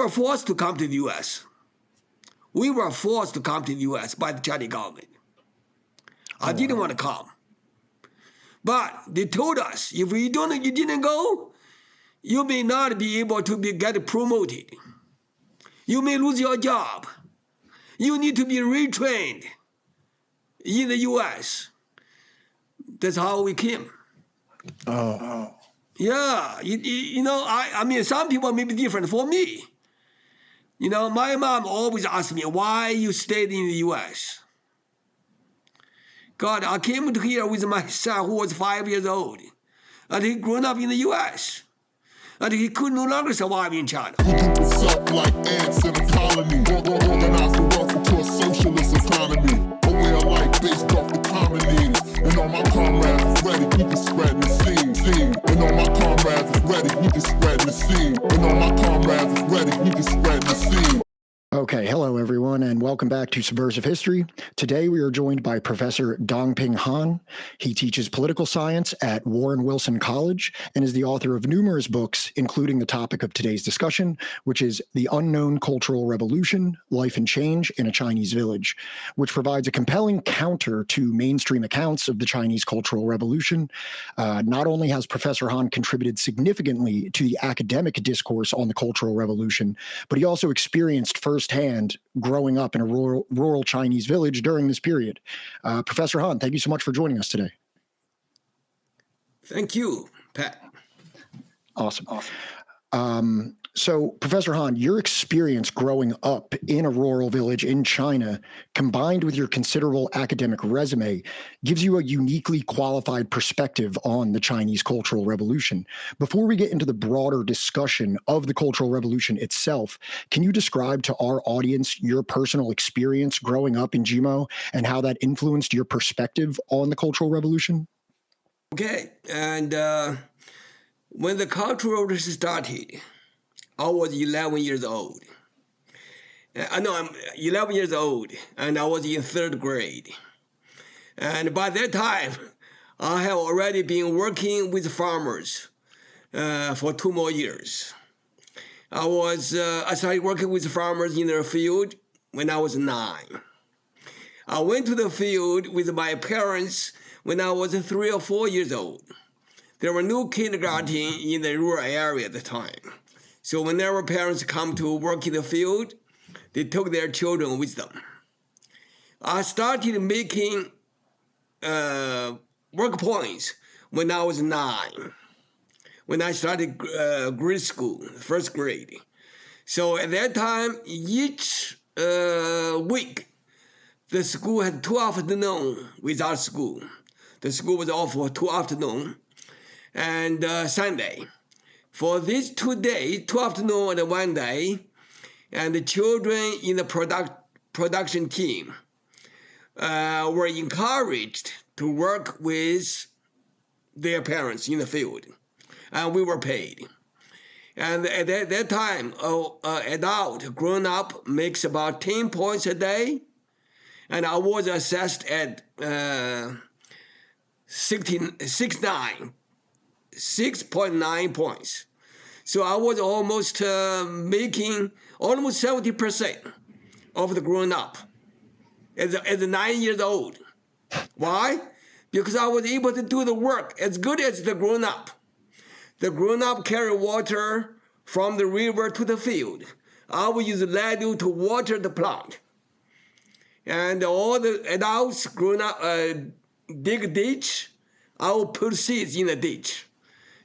were forced to come to the U.S. We were forced to come to the U.S. by the Chinese government. I didn't want to come. But they told us, if you didn't go, you may not be able to get promoted. You may lose your job. You need to be retrained in the U.S. That's how we came. Oh. Yeah, I mean, some people may be different. For me, my mom always asked me, why you stayed in the U.S.? God, I came to here with my son who was 5 years old, and he grew up in the U.S., and he could no longer survive in China. We group us up like ants in a colony, organize the wealth into a socialist economy, a way of life based off the common needs. And all my comrades is ready, we can spread the seed. And all my comrades is ready, we can spread the seed. And all my comrades is ready, we can spread the seed. Okay, hello everyone, and welcome back to Subversive History. Today we are joined by Professor Dongping Han. He teaches political science at Warren Wilson College and is the author of numerous books, including the topic of today's discussion, which is The Unknown Cultural Revolution, Life and Change in a Chinese Village, which provides a compelling counter to mainstream accounts of the Chinese Cultural Revolution. Not only has Professor Han contributed significantly to the academic discourse on the Cultural Revolution, but he also experienced firsthand growing up in a rural Chinese village during this period. Professor Han, thank you so much for joining us today. Thank you, Pat. Awesome. So, Professor Han, your experience growing up in a rural village in China, combined with your considerable academic resume, gives you a uniquely qualified perspective on the Chinese Cultural Revolution. Before we get into the broader discussion of the Cultural Revolution itself, can you describe to our audience your personal experience growing up in Jimo and how that influenced your perspective on the Cultural Revolution? Okay, and when the Cultural Revolution started, I was 11 years old. I'm 11 years old, and I was in 3rd grade. And by that time, I have already been working with farmers for 2 more years. I started working with farmers in their field when I was 9. I went to the field with my parents when I was 3 or 4 years old. There were no kindergarten in the rural area at the time. So whenever parents come to work in the field, they took their children with them. I started making work points when I was 9, when I started grade school, 1st grade. So at that time, each week, the school had 2 afternoons without school. The school was off for 2 afternoons and Sunday. For these 2 days, 2 afternoons and 1 day, and the children in the production team were encouraged to work with their parents in the field, and we were paid. And at that time, adult grown up makes about 10 points a day, and I was assessed at 6.9 points. So I was almost making almost 70% of the grown up as 9 years old. Why? Because I was able to do the work as good as the grown up. The grown up carry water from the river to the field. I will use the ladle to water the plant. And all the adults grown up dig a ditch. I will put seeds in the ditch.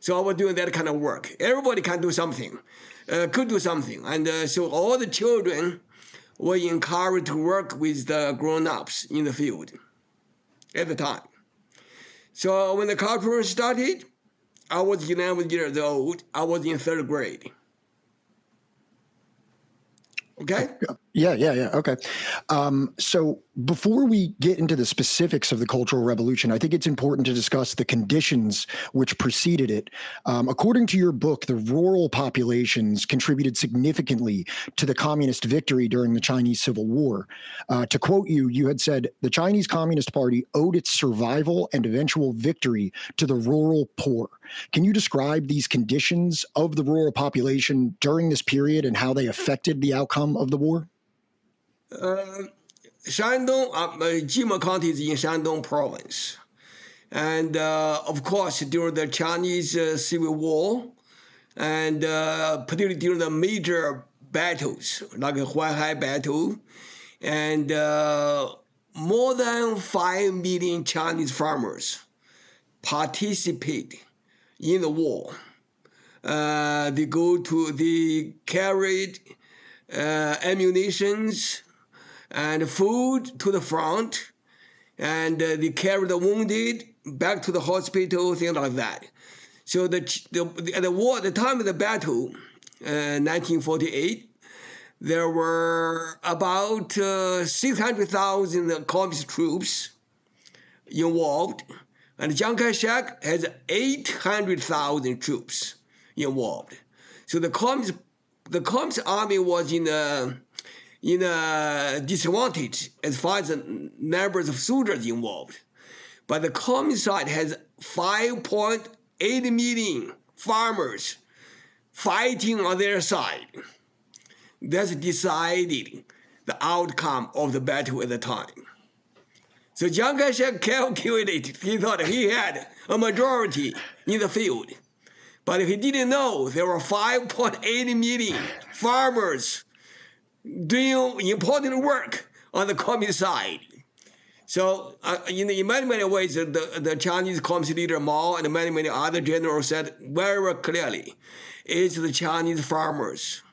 So I was doing that kind of work. Everybody can do something, could do something. And so all the children were encouraged to work with the grown-ups in the field at the time. So when the culture started, I was 11 years old. I was in 3rd grade. Okay? Yeah. Okay. So before we get into the specifics of the Cultural Revolution, I think it's important to discuss the conditions which preceded it. According to your book, the rural populations contributed significantly to the communist victory during the Chinese Civil War. To quote you, you had said, the Chinese Communist Party owed its survival and eventual victory to the rural poor. Can you describe these conditions of the rural population during this period and how they affected the outcome of the war? Shandong, Jimo County is in Shandong province. And of course, during the Chinese Civil War, and particularly during the major battles, like the Huanhai battle, and more than 5 million Chinese farmers participate in the war. They carried ammunitions and food to the front, and they carried the wounded back to the hospital, things like that. So the war, the time of the battle, 1948, there were about 600,000 communist troops involved, and Chiang Kai-shek has 800,000 troops involved. So the communist army was in a disadvantage as far as the numbers of soldiers involved. But the communist side has 5.8 million farmers fighting on their side. That's decided the outcome of the battle at the time. So Chiang Kai-shek calculated, he thought he had a majority in the field. But he didn't know there were 5.8 million farmers doing important work on the communist side. So in many ways, the Chinese communist leader Mao and many other generals said very clearly, it's the Chinese farmers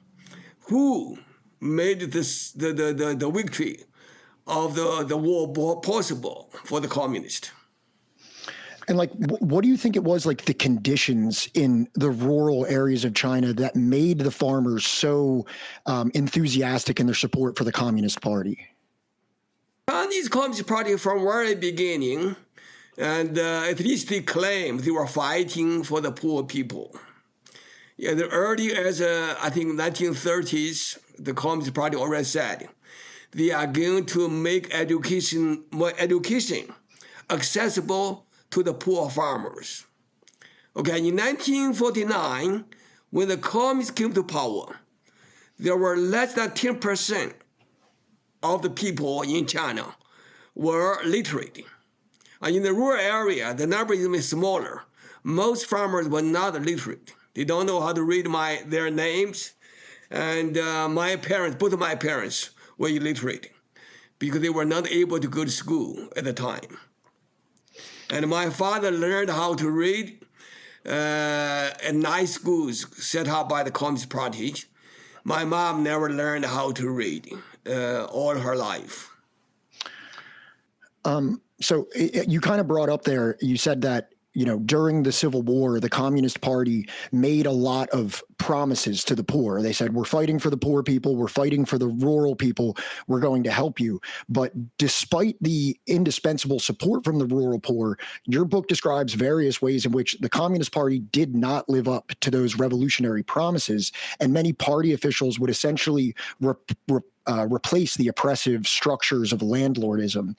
who made this the victory of the war possible for the communists. And what do you think it was, like the conditions in the rural areas of China that made the farmers so enthusiastic in their support for the Communist Party? Chinese Communist Party from very beginning, and at least they claimed they were fighting for the poor people. Yeah, the early as I think 1930s, the Communist Party already said they are going to make education accessible to the poor farmers. Okay, in 1949, when the communists came to power, there were less than 10% of the people in China were literate. In the rural area, the number is even smaller. Most farmers were not literate. They don't know how to read their names. And both of my parents were illiterate because they were not able to go to school at the time. And my father learned how to read at nice schools set up by the Communist Party. My mom never learned how to read all her life. So you kind of brought up there, you said that, during the Civil War, the Communist Party made a lot of promises to the poor. They said, we're fighting for the poor people. We're fighting for the rural people. We're going to help you. But despite the indispensable support from the rural poor, your book describes various ways in which the Communist Party did not live up to those revolutionary promises. And many party officials would essentially replace the oppressive structures of landlordism.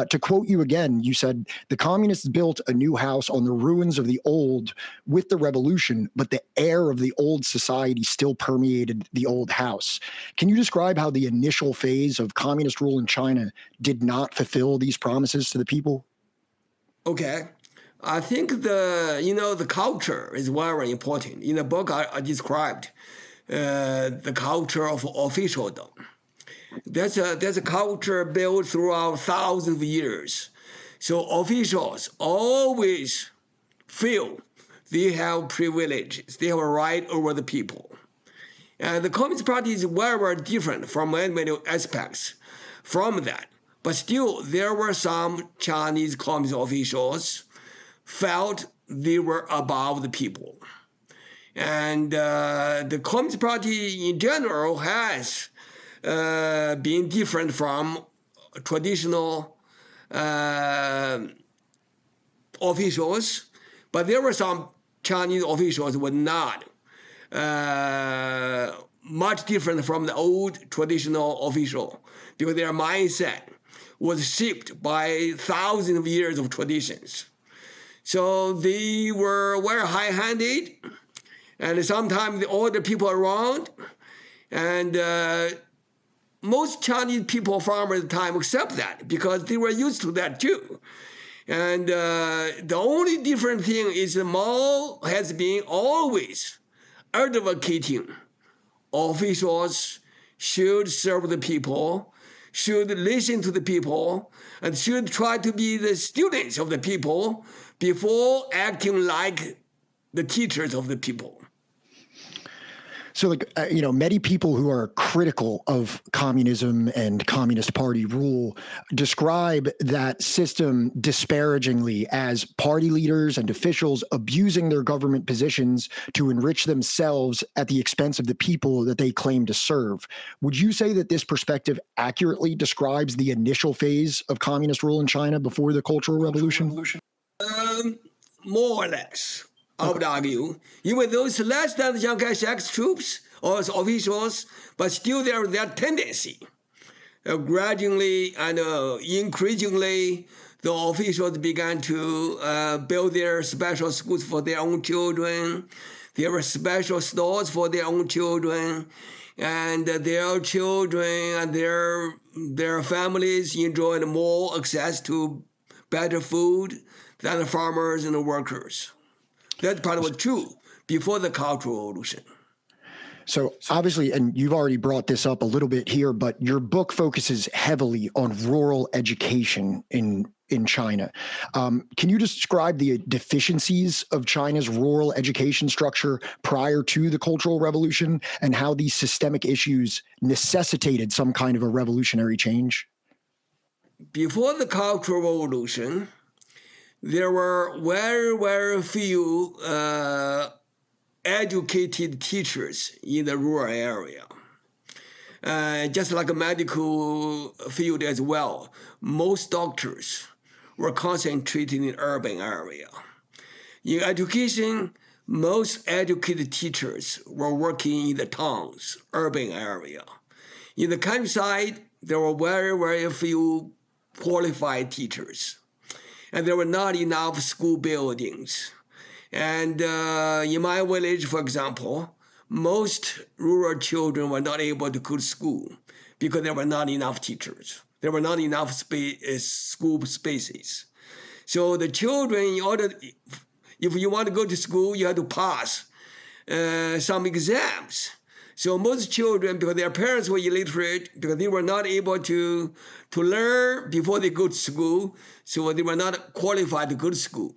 To quote you again, you said, the communists built a new house on the ruins of the old with the revolution, but the air of the old society still permeated the old house. Can you describe how the initial phase of communist rule in China did not fulfill these promises to the people? Okay. I think the culture is very important. In the book, I described the culture of officialdom. There's a culture built throughout thousands of years. So officials always feel they have privileges. They have a right over the people. And the Communist Party is very, very different from many aspects from that. But still, there were some Chinese communist officials felt they were above the people. And the Communist Party in general has been different from traditional officials, but there were some Chinese officials who were not much different from the old traditional official because their mindset was shaped by thousands of years of traditions. So they were very high-handed, and sometimes all the people around, and most Chinese people, farmers at the time, accept that because they were used to that too. And the only different thing is Mao has been always advocating officials should serve the people, should listen to the people, and should try to be the students of the people before acting like the teachers of the people. So, many people who are critical of communism and Communist Party rule describe that system disparagingly as party leaders and officials abusing their government positions to enrich themselves at the expense of the people that they claim to serve. Would you say that this perspective accurately describes the initial phase of communist rule in China before the Cultural Revolution? More or less. I would argue, even those less than Chiang Kai-shek's troops or officials, but still there is that tendency. Gradually and increasingly, the officials began to build their special schools for their own children. There were special stores for their own children, and their children and their families enjoyed more access to better food than the farmers and the workers. That part was true before the Cultural Revolution. So obviously, and you've already brought this up a little bit here, but your book focuses heavily on rural education in China. Can you describe the deficiencies of China's rural education structure prior to the Cultural Revolution and how these systemic issues necessitated some kind of a revolutionary change? Before the Cultural Revolution, there were very, very few educated teachers in the rural area. Just like a medical field as well, most doctors were concentrated in urban area. In education, most educated teachers were working in the towns, urban area. In the countryside, there were very, very few qualified teachers. And there were not enough school buildings. And in my village, for example, most rural children were not able to go to school because there were not enough teachers. There were not enough school spaces. So the children, if you want to go to school, you have to pass some exams. So most children, because their parents were illiterate, because they were not able to learn before they go to school, so they were not qualified to go to school.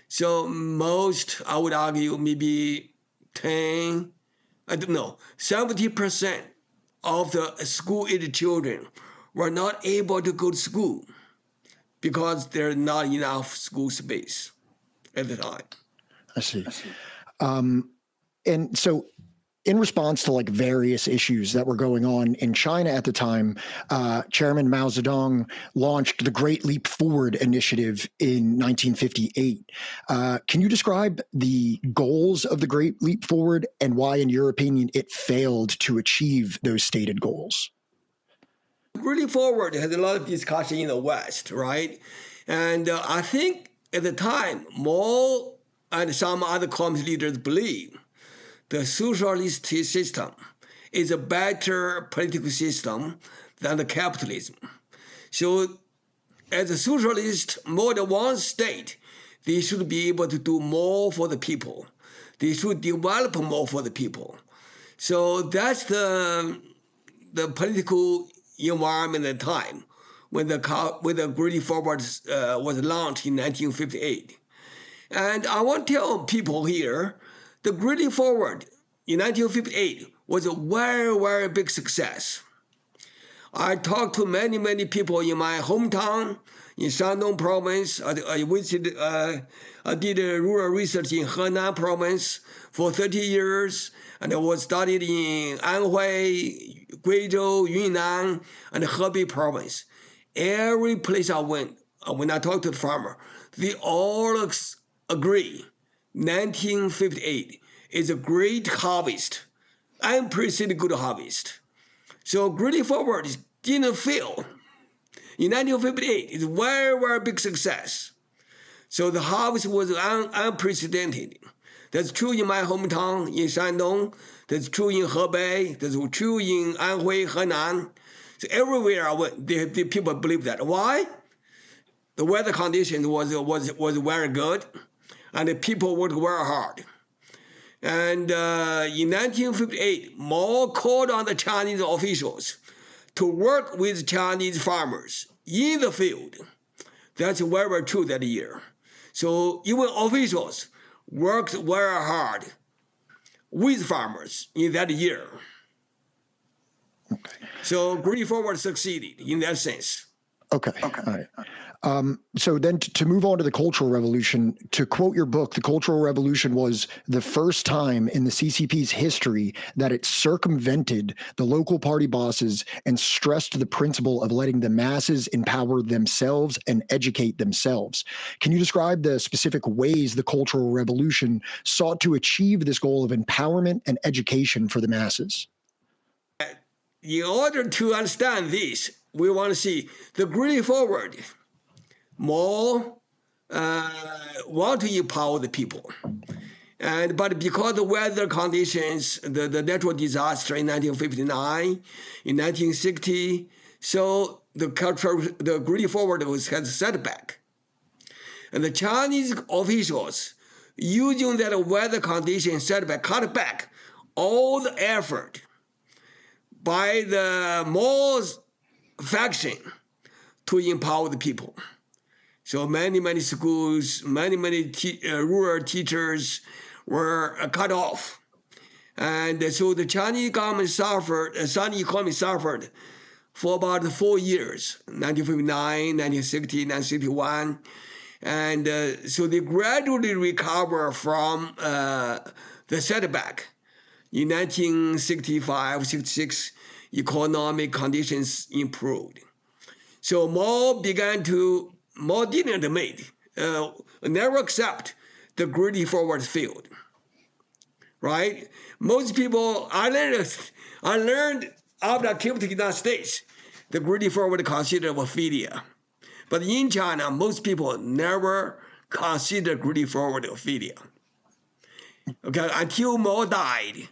So most, I would argue, maybe 70% of the school-aged children were not able to go to school because there's not enough school space at the time. I see. And so in response to various issues that were going on in China at the time, Chairman Mao Zedong launched the Great Leap Forward initiative in 1958. Can you describe the goals of the Great Leap Forward and why, in your opinion, it failed to achieve those stated goals? Great Leap Forward had a lot of discussion in the West, right? And I think at the time, Mao and some other communist leaders believed the socialist system is a better political system than the capitalism. So as a socialist, more than one state, they should be able to do more for the people. They should develop more for the people. So that's the political environment at the time when the Great Leap Forward was launched in 1958. And I want to tell people here, the Great Leap Forward in 1958 was a very, very big success. I talked to many, many people in my hometown, in Shandong province. I did rural research in Henan province for 30 years, and I was studied in Anhui, Guizhou, Yunnan, and Hebei province. Every place I went, when I talked to the farmer, they all agree 1958 is a great harvest, unprecedented good harvest. So Great Leap Forward didn't fail. In 1958, it's a very, very big success. So the harvest was unprecedented. That's true in my hometown in Shandong. That's true in Hebei. That's true in Anhui, Henan. So everywhere the people believe that. Why? The weather conditions was very good, and the people worked very hard. And in 1958, Mao called on the Chinese officials to work with Chinese farmers in the field. That's very, very true that year. So even officials worked very hard with farmers in that year. Okay. So Greedy Forward succeeded in that sense. Okay. All right. So then to move on to the Cultural Revolution, to quote your book, the Cultural Revolution was the first time in the CCP's history that it circumvented the local party bosses and stressed the principle of letting the masses empower themselves and educate themselves. Can you describe the specific ways the Cultural Revolution sought to achieve this goal of empowerment and education for the masses? In order to understand this, we want to see the Greedy Forward. Mao want to empower the people, but because the weather conditions, the natural disaster in 1959, in 1960, so the Greedy Forward has a setback, and the Chinese officials using that weather condition setback cut back all the effort by the Mao's faction to empower the people. So many schools, many rural teachers were cut off. And so the Chinese government suffered, Chinese economy suffered for about 4 years, 1959, 1960, 1961. And so they gradually recover from the setback. In 1965, 66, economic conditions improved. So Mao didn't never accept the Greedy Forward field, right? Most people, I learned after I came to the United States, the Greedy Forward considered Ophelia. But in China, most people never consider Greedy Forward Ophelia. Okay, until Mao died,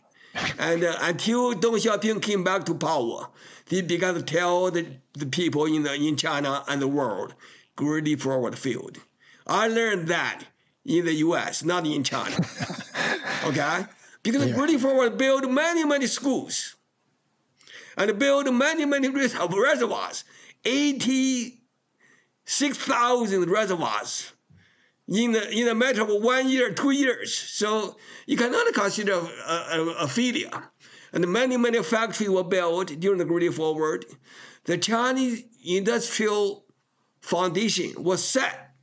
and until Deng Xiaoping came back to power, he began to tell the people in China and the world, Greedy Forward field. I learned that in the U.S., not in China. Okay, because Greedy Forward built many schools, and built many reservoirs, 86,000 reservoirs in a matter of 1 year, 2 years. So you cannot consider a failure. And many factories were built during the Greedy Forward. The Chinese industrial foundation was set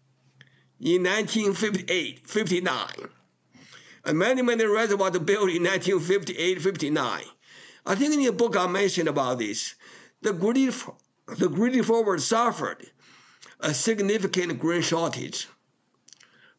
in 1958, 59. And many reservoirs built in 1958, 59. I think in the book I mentioned about this. The Greedy Forward suffered a significant grain shortage,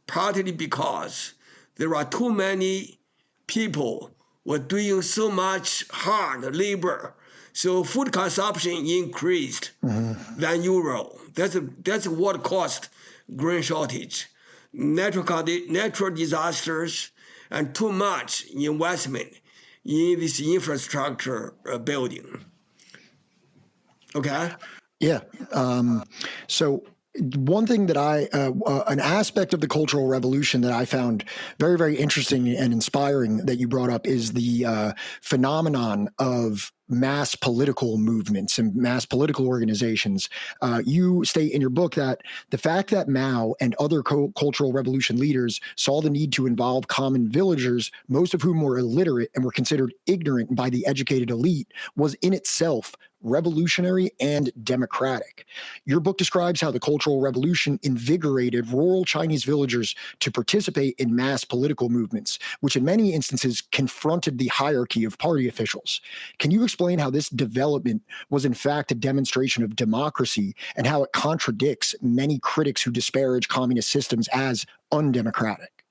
partly because there are too many people were doing so much hard labor, so food consumption increased than usual. That's what caused grain shortage, natural disasters, and too much investment in this infrastructure building. Okay. Yeah. So one thing that an aspect of the Cultural Revolution that I found very, very interesting and inspiring that you brought up is the phenomenon of mass political movements and mass political organizations. You state in your book that the fact that Mao and other Cultural Revolution leaders saw the need to involve common villagers, most of whom were illiterate and were considered ignorant by the educated elite, was in itself revolutionary and democratic. Your book describes how the Cultural Revolution invigorated rural Chinese villagers to participate in mass political movements, which in many instances confronted the hierarchy of party officials. Can you explain how this development was in fact a demonstration of democracy and how it contradicts many critics who disparage communist systems as undemocratic?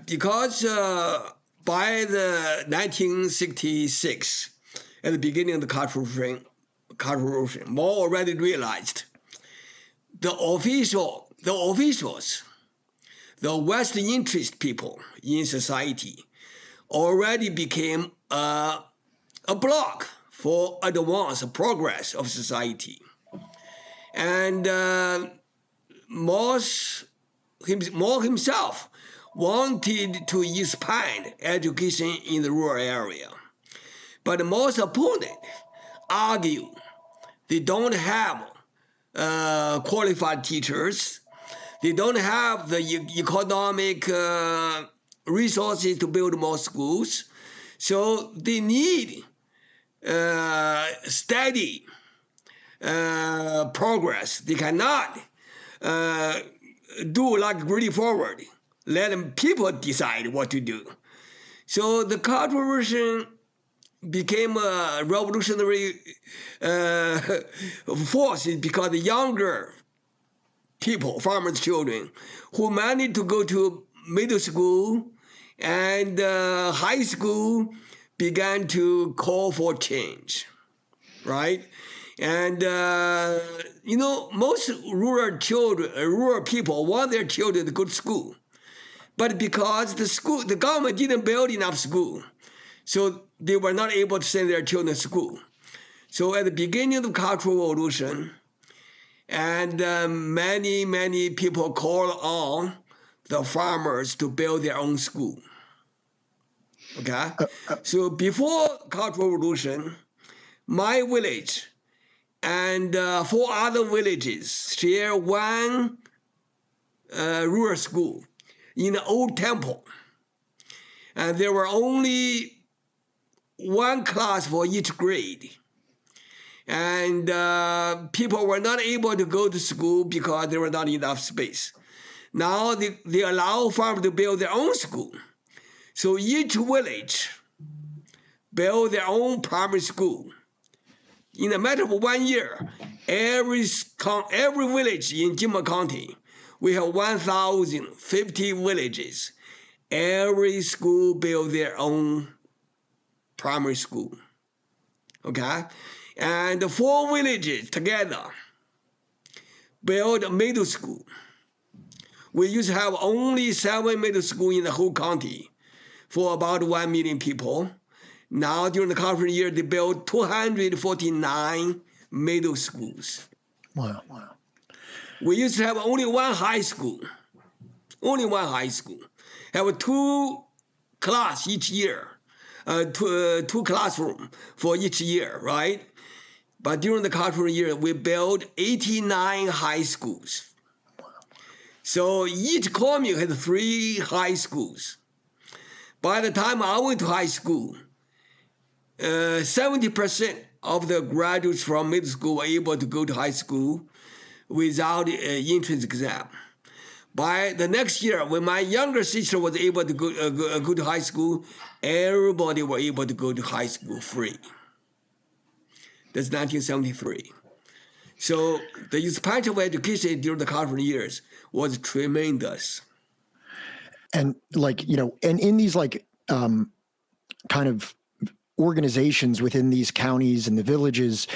Because by the 1966, at the beginning of the Cultural Revolution, Mao already realized the official the officials, the Western interest people in society already became a block for advance progress of society. And Mao himself wanted to expand education in the rural area. But Mao's opponent argue they don't have qualified teachers. They don't have the economic resources to build more schools. So they need steady progress. They cannot do like really forward. Let them people decide what to do. So the Cultural Revolution became a revolutionary force because the younger people, farmers' children, who managed to go to middle school and high school began to call for change, right? And most rural people want their children to go to school, but because the government didn't build enough school, so they were not able to send their children to school. So at the beginning of the Cultural Revolution, and many people called on the farmers to build their own school. Okay, so before Cultural Revolution, my village and 4 other villages share one rural school in an old temple, and there were only one class for each grade. And people were not able to go to school because there was not enough space. Now they allow farmers to build their own school. So each village built their own primary school. In a matter of 1 year, every village in Jimo County, we have 1,050 villages. Every school built their own primary school. Okay? And the 4 villages together built a middle school. We used to have only 7 middle schools in the whole county for about 1 million people. Now, during the conference year, they built 249 middle schools. Wow. We used to have only 1 high school. Only 1 high school. Have 2 class each year. 2 classrooms for each year, right? But during the cultural year, we built 89 high schools. So each commune had 3 high schools. By the time I went to high school, 70% of the graduates from middle school were able to go to high school without an entrance exam. By the next year, when my younger sister was able to go to high school, everybody were able to go to high school free. That's 1973. So the expansion of education during the cultural years was tremendous. And and in these kind of organizations within these counties and the villages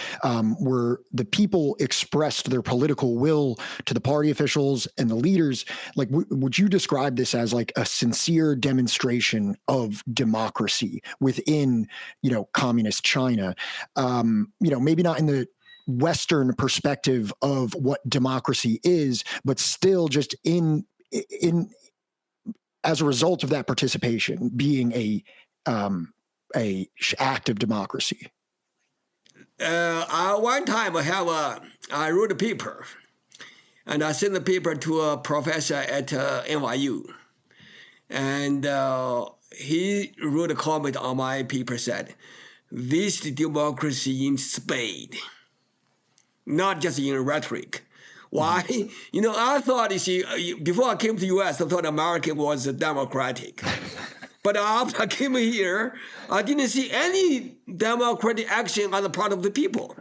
where the people expressed their political will to the party officials and the leaders, would you describe this as a sincere demonstration of democracy within, communist China? Maybe not in the Western perspective of what democracy is, but still just in as a result of that participation being a act of democracy. One time I wrote a paper, and I sent the paper to a professor at NYU, and he wrote a comment on my paper, said, "This democracy in spade, not just in rhetoric." Why? I thought, before I came to the U.S., I thought America was democratic. But after I came here, I didn't see any democratic action on the part of the people.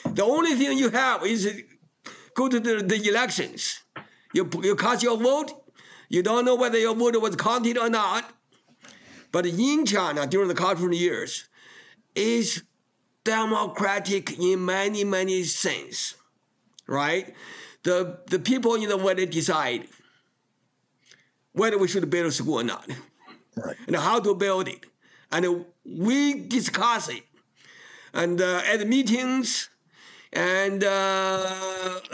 The only thing you have is go to the elections. You cast your vote. You don't know whether your vote was counted or not. But in China, during the cultural years, is democratic in many senses, right? the people in the village decide whether we should build a school or not, Right. and how to build it. And we discuss it. And at the meetings, and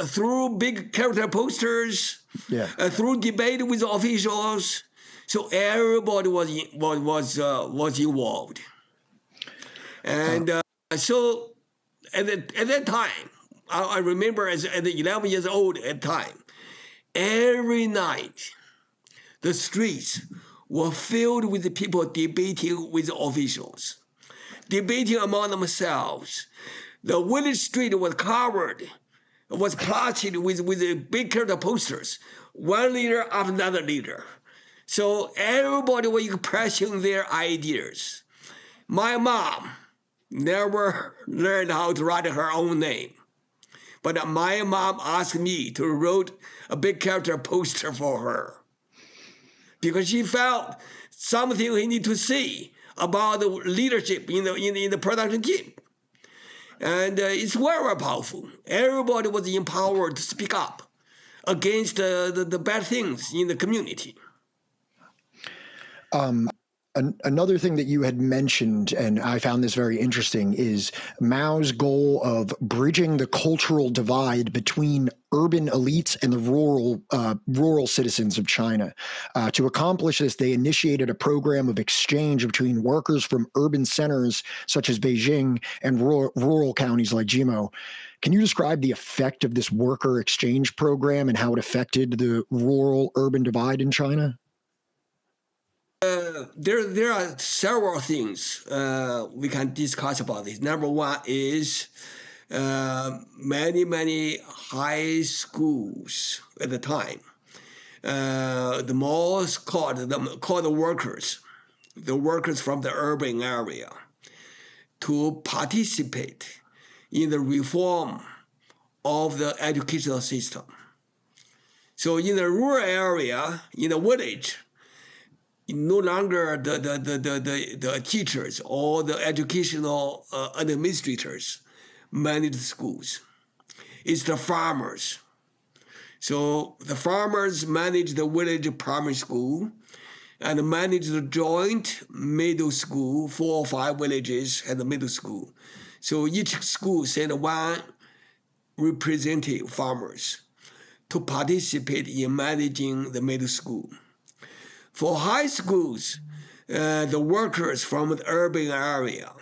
through big character posters, Yeah. through debate with officials, so everybody was involved. And so at that time, I remember at 11 years old at the time, every night the streets were filled with the people debating with officials, debating among themselves. The village street was covered, was plastered with big character posters, one leader after another leader. So everybody was expressing their ideas. My mom never learned how to write her own name, but my mom asked me to write a big character poster for her because she felt something he need to see about the leadership in the production team. And it's very, very powerful. Everybody was empowered to speak up against the bad things in the community. Another thing that you had mentioned, and I found this very interesting, is Mao's goal of bridging the cultural divide between urban elites and the rural citizens of China. To accomplish this, they initiated a program of exchange between workers from urban centers such as Beijing and rural counties like Jimo. Can you describe the effect of this worker exchange program and how it affected the rural-urban divide in China? There are several things we can discuss about this. Number one is many high schools at the time. The malls called the workers from the urban area, to participate in the reform of the educational system. So in the rural area, in the village, no longer the teachers or the educational administrators manage the schools. It's the farmers. So the farmers manage the village primary school and manage the joint middle school. 4 or 5 villages had a middle school. So each school sent one representative farmers to participate in managing the middle school. For high schools, the workers from the urban area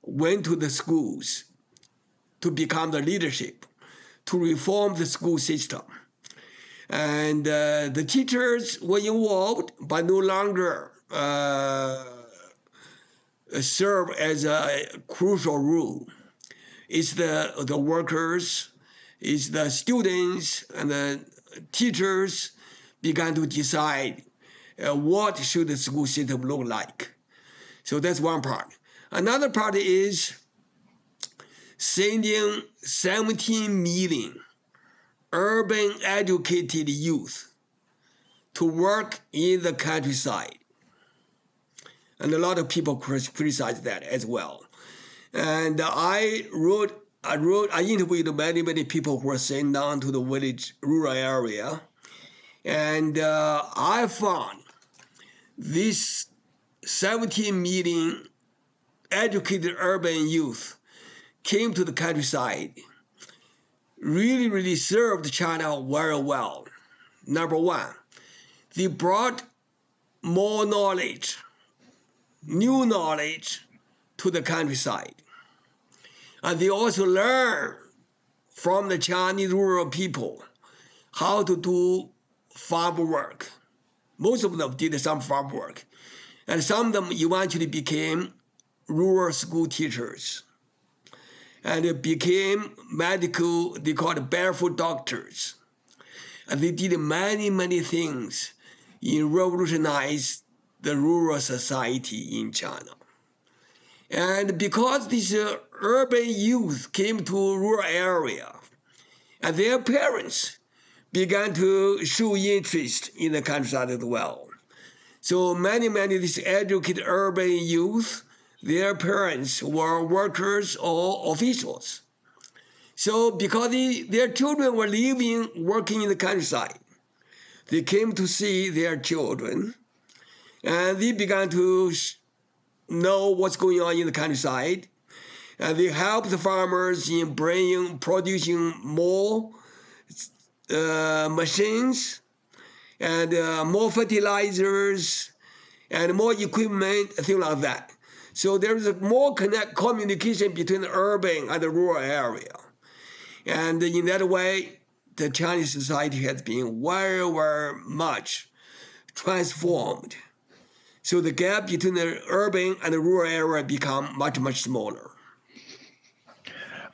went to the schools to become the leadership, to reform the school system. And the teachers were involved, but no longer serve as a crucial role. It's the workers, it's the students, and the teachers began to decide what should the school system look like. So that's one part. Another part is sending 17 million urban educated youth to work in the countryside. And a lot of people criticize that as well. And I interviewed many people who were sent down to the village, rural area. And I found this 17 million educated urban youth came to the countryside, really served China very well. Number one, they brought more knowledge, new knowledge to the countryside. And they also learned from the Chinese rural people how to do farm work. Most of them did some farm work. And some of them eventually became rural school teachers. And they became medical, they called barefoot doctors. And they did many things in revolutionize the rural society in China. And because these urban youth came to a rural area, and their parents began to show interest in the countryside as well. So many of these educated urban youth, their parents were workers or officials. So because their children were living, working in the countryside, they came to see their children, and they began to know what's going on in the countryside. And they helped the farmers in producing more machines and more fertilizers and more equipment, things like that. So there's a more communication between the urban and the rural area. And in that way, the Chinese society has been very, very much transformed. So the gap between the urban and the rural area become much, much smaller.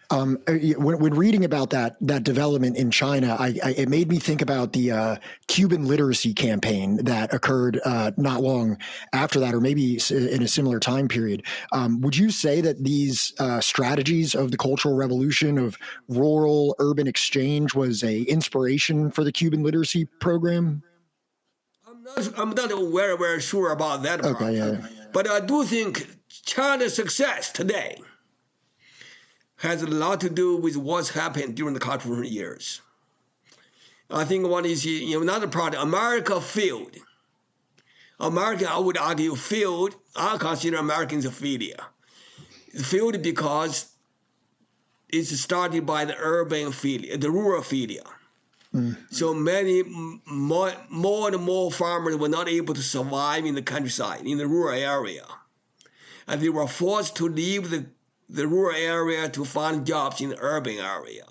When reading about that development in China, it made me think about the Cuban literacy campaign that occurred not long after that, or maybe in a similar time period. Would you say that these strategies of the Cultural Revolution, of rural-urban exchange, was a inspiration for the Cuban literacy program? I'm not very, very sure about that part. Okay, yeah. But I do think China's success today has a lot to do with what's happened during the cultural years. I think one is, another part, America failed. America, I would argue, failed. I consider Americans a failure. It failed because it's started by the urban failure, the rural failure. So many more and more farmers were not able to survive in the countryside, in the rural area. And they were forced to leave the rural area to find jobs in the urban area.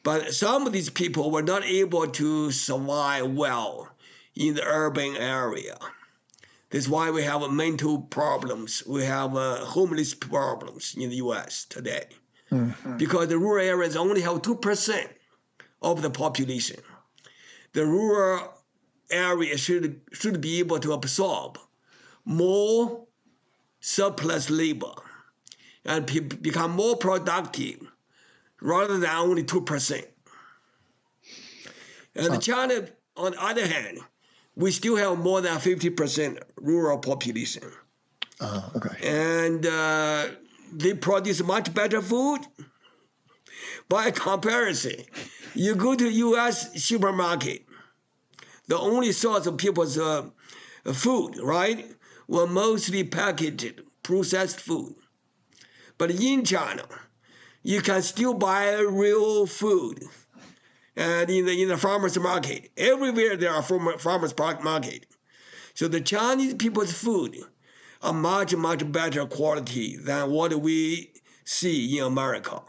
But some of these people were not able to survive well in the urban area. That's why we have mental problems. We have homeless problems in the U.S. today. Because the rural areas only have 2% of the population. The rural area should be able to absorb more surplus labor and become more productive rather than only 2%. And China, on the other hand, we still have more than 50% rural population. Okay. And they produce much better food. By comparison, you go to U.S. supermarket, the only source of people's food, right, were mostly packaged, processed food. But in China, you can still buy real food. And in the farmer's market, everywhere there are farmer's market. So the Chinese people's food are much, much better quality than what we see in America.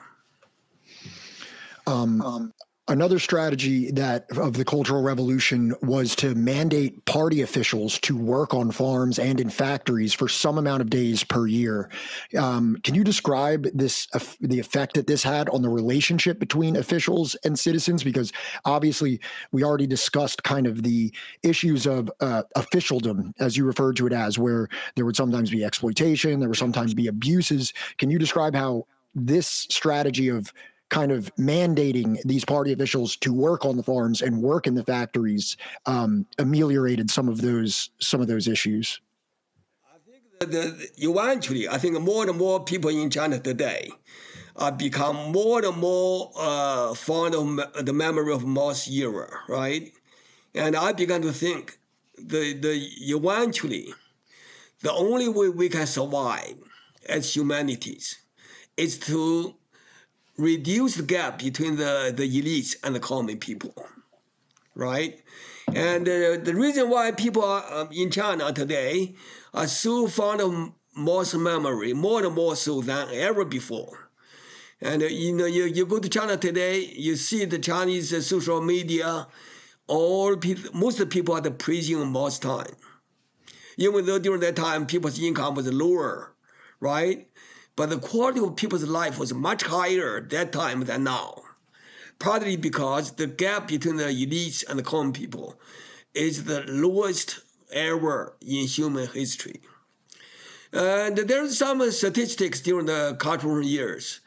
Another strategy of the Cultural Revolution was to mandate party officials to work on farms and in factories for some amount of days per year. Can you describe the effect that this had on the relationship between officials and citizens? Because obviously we already discussed kind of the issues of officialdom, as you referred to it as, where there would sometimes be exploitation, there would sometimes be abuses. Can you describe how this strategy of kind of mandating these party officials to work on the farms and work in the factories ameliorated some of those issues? I think that eventually, I think more and more people in China today become more and more fond of the memory of Mao's era, right? And I began to think eventually, the only way we can survive as humanities is to reduce the gap between the elites and the common people, right? And the reason why people in China today are so fond of Mao's memory, more and more so than ever before. And you go to China today, you see the Chinese social media, most of the people are praising Mao's time. Even though during that time people's income was lower, right? But the quality of people's life was much higher at that time than now. Partly because the gap between the elites and the common people is the lowest ever in human history. And there's some statistics during the cultural years.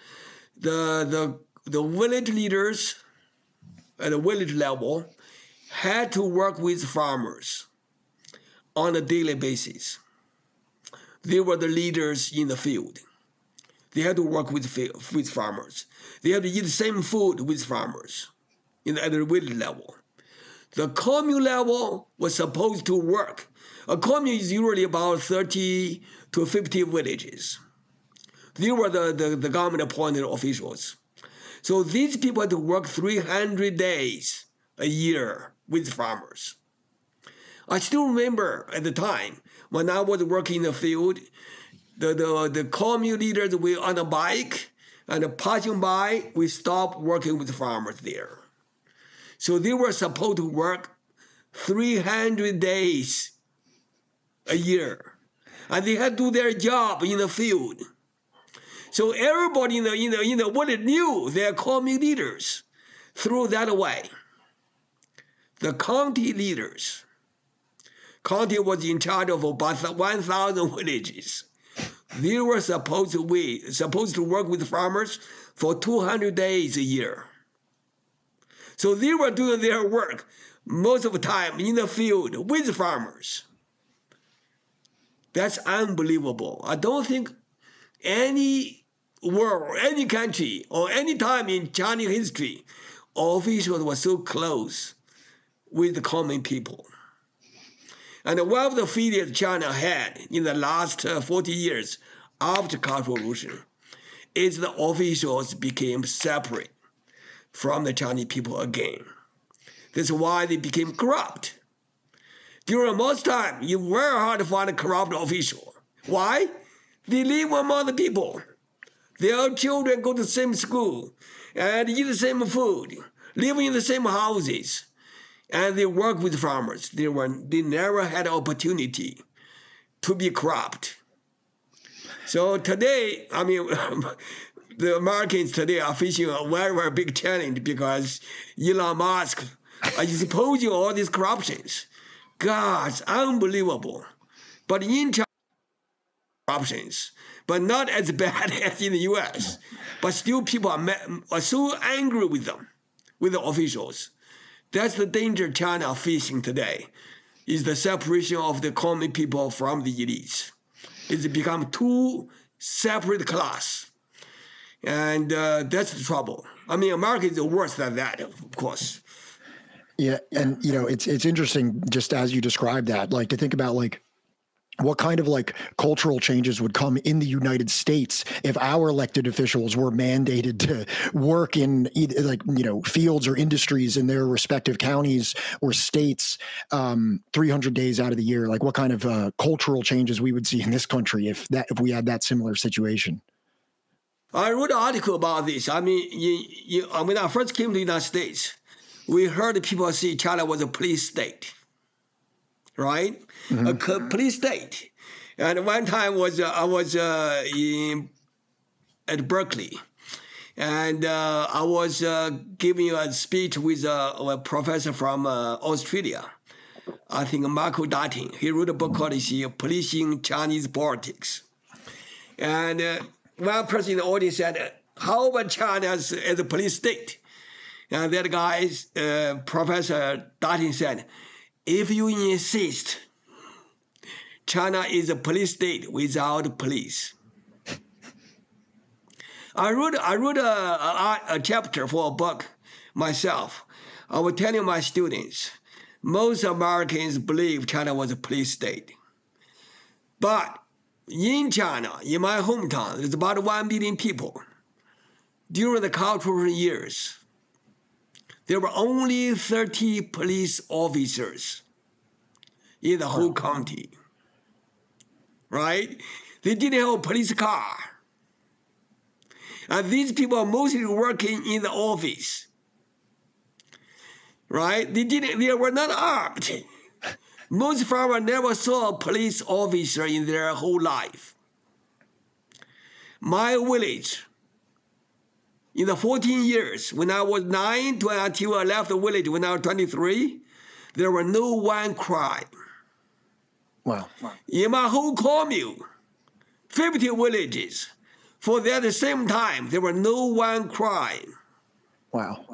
The village leaders at the village level had to work with farmers on a daily basis. They were the leaders in the field. They had to work with farmers. They had to eat the same food with farmers at the village level. The commune level was supposed to work. A commune is usually about 30 to 50 villages. They were the government-appointed officials. So these people had to work 300 days a year with farmers. I still remember at the time when I was working in the field, the commune leaders were on a bike and passing by, we stopped working with farmers there. So they were supposed to work 300 days a year, and they had to do their job in the field. So everybody in the village knew their commune leaders threw that away. The county leaders, county was in charge of about 1,000 villages. They were supposed to work with farmers for 200 days a year. So they were doing their work most of the time in the field with farmers. That's unbelievable. I don't think any world, any country, or any time in Chinese history, officials were so close with the common people. And one of the failures China had in the last 40 years after the Cultural Revolution is the officials became separate from the Chinese people again. That's why they became corrupt. During most time, it's very hard to find a corrupt official. Why? They live among the people. Their children go to the same school and eat the same food, live in the same houses, and they work with farmers. They never had an opportunity to be corrupt. So today, I mean, the Americans today are facing a very, very big challenge because Elon Musk is exposing all these corruptions. God, it's unbelievable. But in China, corruptions, but not as bad as in the U.S. But still, people are so angry with them, with the officials. That's the danger China is facing today, is the separation of the common people from the elites. It's become two separate class. And that's the trouble. I mean, America is worse than that, of course. Yeah, and it's interesting just as you described that, like to think about like what kind of like cultural changes would come in the United States if our elected officials were mandated to work in either like, fields or industries in their respective counties or states 300 days out of the year. Like what kind of cultural changes we would see in this country if we had that similar situation. I wrote an article about this. I mean, when I first came to the United States, we heard people say China was a police state, right? Mm-hmm. A police state. And one time I was at Berkeley, and I was giving a speech with a professor from Australia. I think Marco Dating. He wrote a book called Policing Chinese Politics. And one person in the audience said, how about China as a police state? And that guy, Professor Dating said, if you insist, China is a police state without police. I wrote a chapter for a book myself. I was telling my students, most Americans believe China was a police state. But in China, in my hometown, there's about 1 million people. During the cultural years, there were only 30 police officers in the whole county, right? They didn't have a police car. And these people are mostly working in the office, right? They were not armed. Most farmers never saw a police officer in their whole life. My village, in the 14 years, when I was 9 until I left the village when I was 23, there were no one crime. Wow. In my whole commune, 50 villages, for at the same time, there were no one crime. Wow.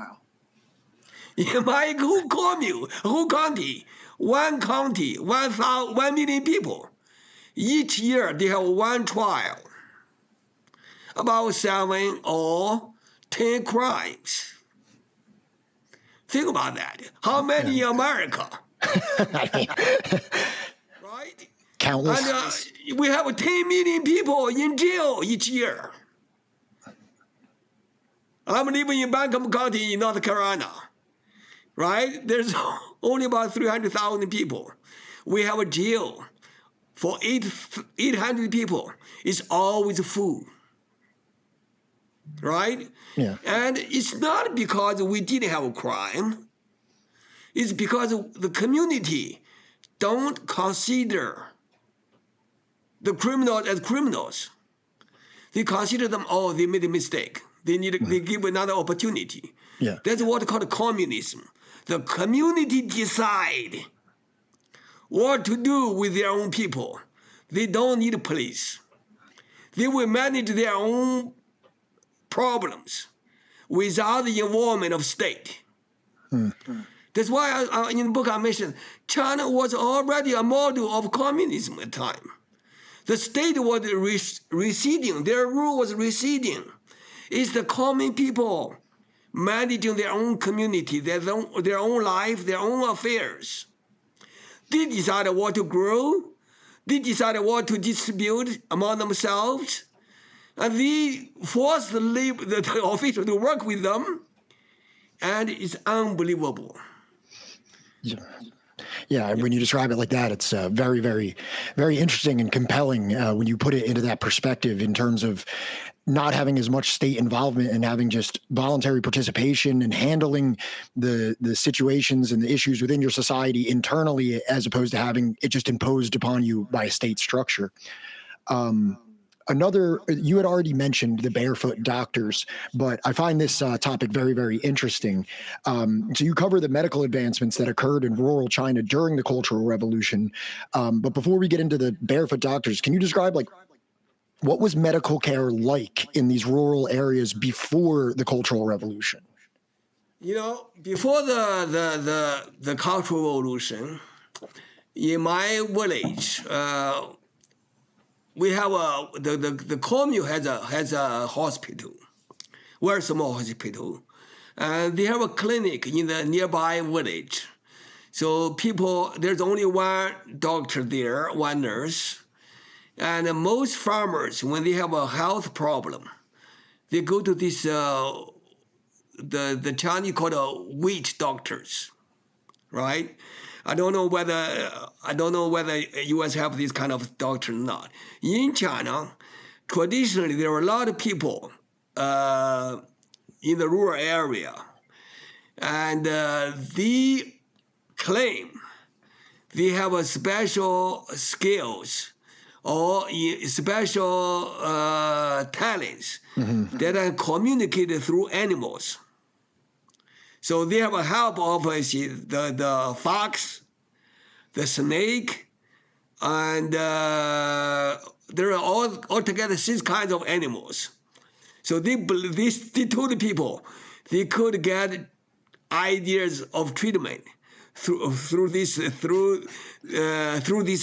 In my whole commune, whole county, 1 million people. Each year, they have 1 trial. about 7 or 10 crimes. Think about that. How many in America? Right? Countless. And we have 10 million people in jail each year. I'm living in Buncombe County in North Carolina. Right? There's only about 300,000 people. We have a jail for 800 people. It's always full. Right? Yeah. And it's not because we didn't have a crime. It's because the community don't consider the criminals as criminals. They consider them, oh, they made a mistake. They give another opportunity. Yeah. That's what called communism. The community decide what to do with their own people. They don't need police. They will manage their own problems without the involvement of state. That's why in the book I mentioned China was already a model of communism at the time. The state was receding. Their rule was receding. It's the common people managing their own community, their own life, their own affairs. They decide what to grow. They decide what to distribute among themselves. And they force the official to work with them. And it's unbelievable. Yeah, when you describe it like that, it's very, very, very interesting and compelling when you put it into that perspective in terms of not having as much state involvement and having just voluntary participation and handling the situations and the issues within your society internally, as opposed to having it just imposed upon you by a state structure. You had already mentioned the barefoot doctors, but I find this topic very, very interesting. So you cover the medical advancements that occurred in rural China during the Cultural Revolution. But before we get into the barefoot doctors, can you describe what was medical care like in these rural areas before the Cultural Revolution? Before the Cultural Revolution, in my village, we have the commune has a hospital, very small hospital, and they have a clinic in the nearby village. So there's only one doctor there, one nurse, and most farmers, when they have a health problem, they go to this the Chinese called witch doctors, right? I don't know whether U.S. have this kind of doctor or not. In China, traditionally there are a lot of people in the rural area, and they claim they have a special skills or special talents that are communicated through animals. So they have a help of the fox, the snake, and there are altogether 6 kinds of animals. So they told the people they could get ideas of treatment through these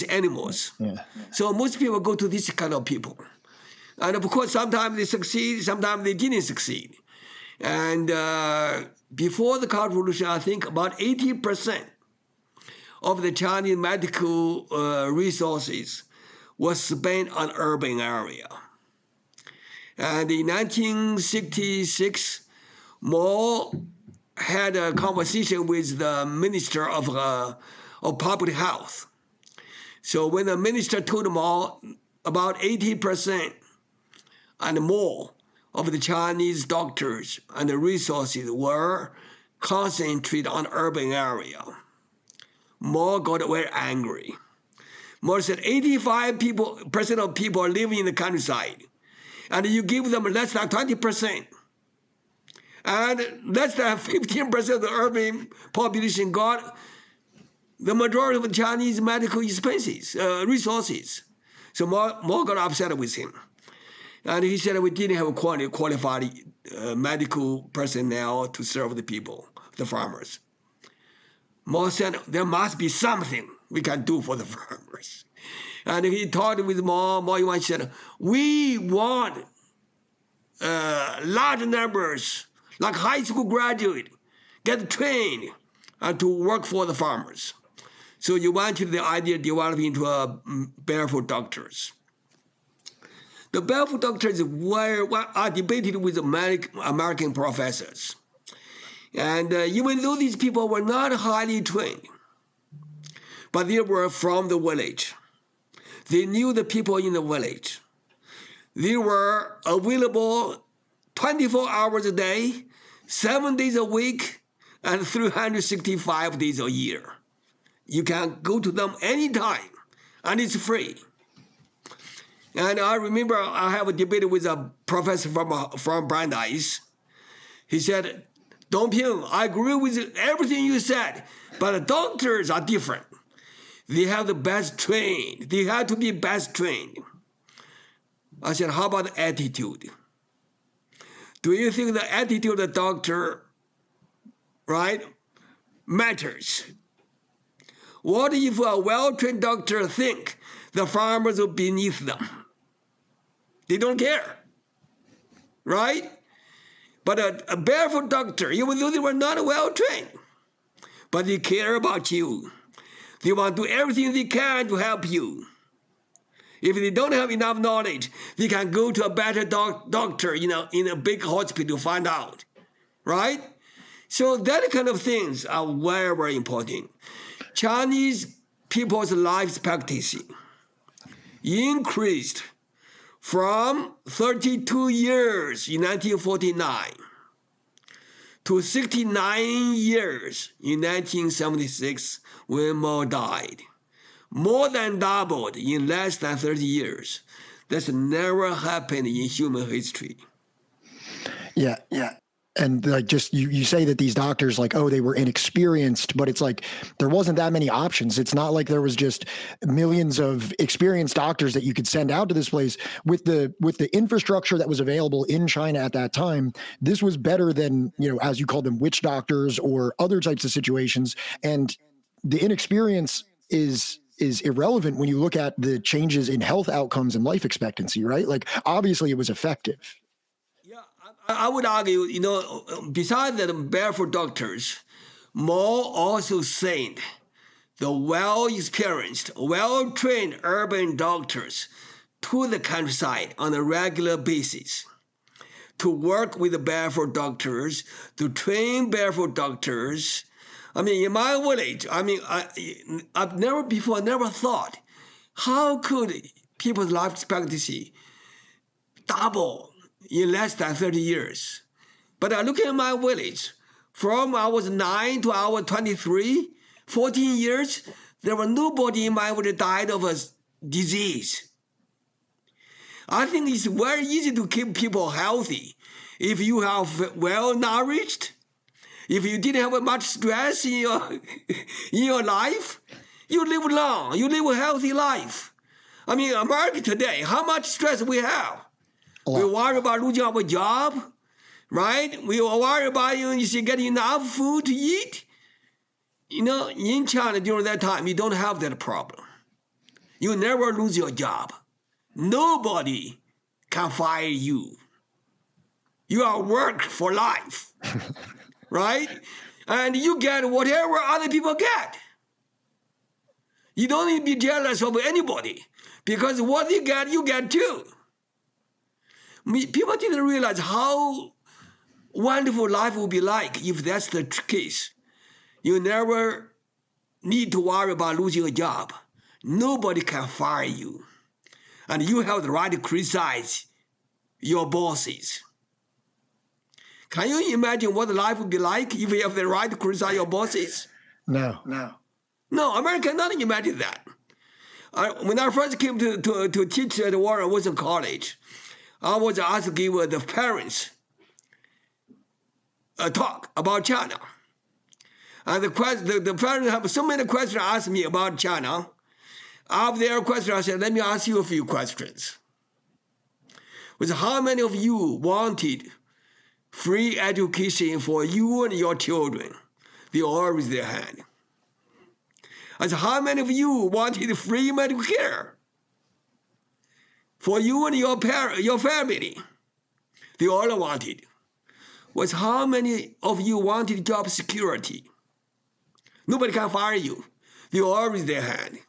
animals. Yeah. So most people go to this kind of people, and of course sometimes they succeed, sometimes they didn't succeed, and. Before the Cultural Revolution, I think about 80% of the Chinese medical resources was spent on urban area. And in 1966, Mao had a conversation with the Minister of Public Health. So when the minister told Mao about 80% and more of the Chinese doctors and the resources were concentrated on urban area, Mao got very angry. Mao said 85% of people are living in the countryside, and you give them less than 20%. And less than 15% of the urban population got the majority of the Chinese medical expenses, resources. So Mao got upset with him. And he said we didn't have qualified medical personnel to serve the people, the farmers. Mao said there must be something we can do for the farmers. And he talked with Mao. Mao said, we want large numbers, like high school graduate, get trained to work for the farmers. So eventually the idea developed into barefoot doctors. The barefoot doctors are debated with American professors. And even though these people were not highly trained, but they were from the village. They knew the people in the village. They were available 24 hours a day, 7 days a week, and 365 days a year. You can go to them anytime, and it's free. And I remember I have a debate with a professor from Brandeis. He said, Dongping, I agree with everything you said, but the doctors are different. They have the best trained. They have to be best trained. I said, how about attitude? Do you think the attitude of the doctor, right, matters? What if a well-trained doctor think the farmers are beneath them? They don't care, right? But a barefoot doctor, even though they were not well-trained, but they care about you. They want to do everything they can to help you. If they don't have enough knowledge, they can go to a better doctor, in a big hospital to find out, right? So that kind of things are very, very important. Chinese people's life expectancy increased from 32 years in 1949 to 69 years in 1976 when Mao died. More than doubled in less than 30 years. That's never happened in human history. Yeah. And like just you say that these doctors they were inexperienced, but it's like there wasn't that many options. It's not like there was just millions of experienced doctors that you could send out to this place with the infrastructure that was available in China at that time. This was better than, as you call them, witch doctors or other types of situations. And the inexperience is irrelevant when you look at the changes in health outcomes and life expectancy, right? Like obviously it was effective. I would argue, besides the barefoot doctors, Mao also sent the well-experienced, well-trained urban doctors to the countryside on a regular basis to work with the barefoot doctors, to train barefoot doctors. In my village, I've never thought, how could people's life expectancy double in less than 30 years? But I look at my village, from I was 9 to I was 23, 14 years, there was nobody in my village died of a disease. I think it's very easy to keep people healthy if you have well-nourished, if you didn't have much stress in your life, you live long, you live a healthy life. America today, how much stress we have? We worry about losing our job, right? We worry about getting enough food to eat. In China during that time, you don't have that problem. You never lose your job. Nobody can fire you. You are work for life, right? And you get whatever other people get. You don't need to be jealous of anybody because what you get too. People didn't realize how wonderful life would be like if that's the case. You never need to worry about losing a job. Nobody can fire you. And you have the right to criticize your bosses. Can you imagine what life would be like if you have the right to criticize your bosses? No, America cannot imagine that. When I first came to teach at Warren Wilson College, I was asked to give the parents a talk about China. And the parents have so many questions asked me about China. After their question, I said, let me ask you a few questions. How many of you wanted free education for you and your children? They all raised their hand. I said, how many of you wanted free medical care for you and your family? they all wanted, was how many of you wanted job security? Nobody can fire you. They all raised their hand.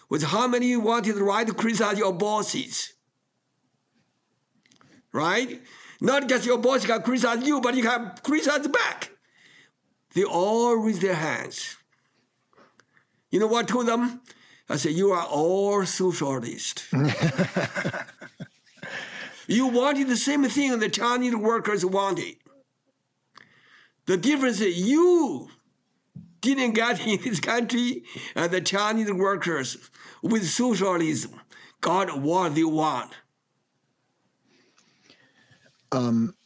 Was how many you wanted the right to criticize your bosses? Right? Not just your boss can criticize you, but you can criticize back. They all raised their hands. You know what I told them? I said, you are all socialists. You wanted the same thing the Chinese workers wanted. The difference is you didn't get in this country, and the Chinese workers with socialism got what they want.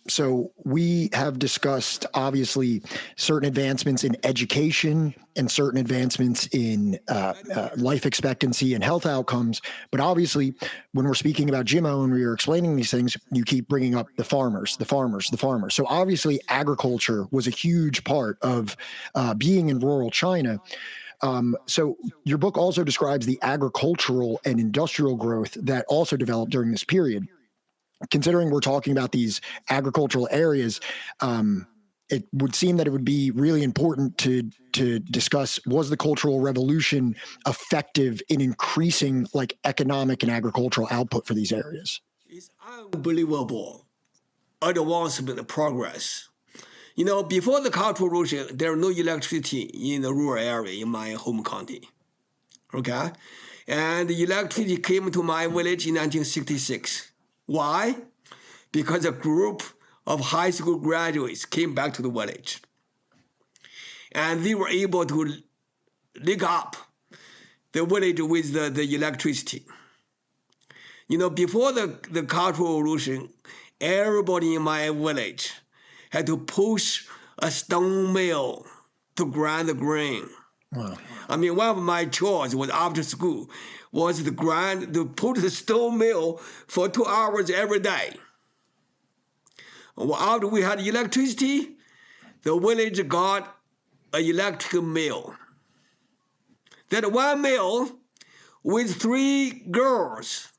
So we have discussed, obviously, certain advancements in education and certain advancements in life expectancy and health outcomes. But obviously, when we're speaking about Jimo and we are explaining these things, you keep bringing up the farmers. So obviously, agriculture was a huge part of being in rural China. So your book also describes the agricultural and industrial growth that also developed during this period. Considering we're talking about these agricultural areas, it would seem that it would be really important to discuss, was the Cultural Revolution effective in increasing like economic and agricultural output for these areas? It's unbelievable advancement and progress. You know, before the Cultural Revolution, there was no electricity in the rural area in my home county. Okay? And the electricity came to my village in 1966. Why? Because a group of high school graduates came back to the village. And they were able to link up the village with the electricity. You know, before the Cultural Revolution, everybody in my village had to push a stone mill to grind the grain. Wow. I mean, one of my chores was after school was to put the stone mill for 2 hours every day. Well, after we had electricity, the village got an electric mill. That one mill with 3 girls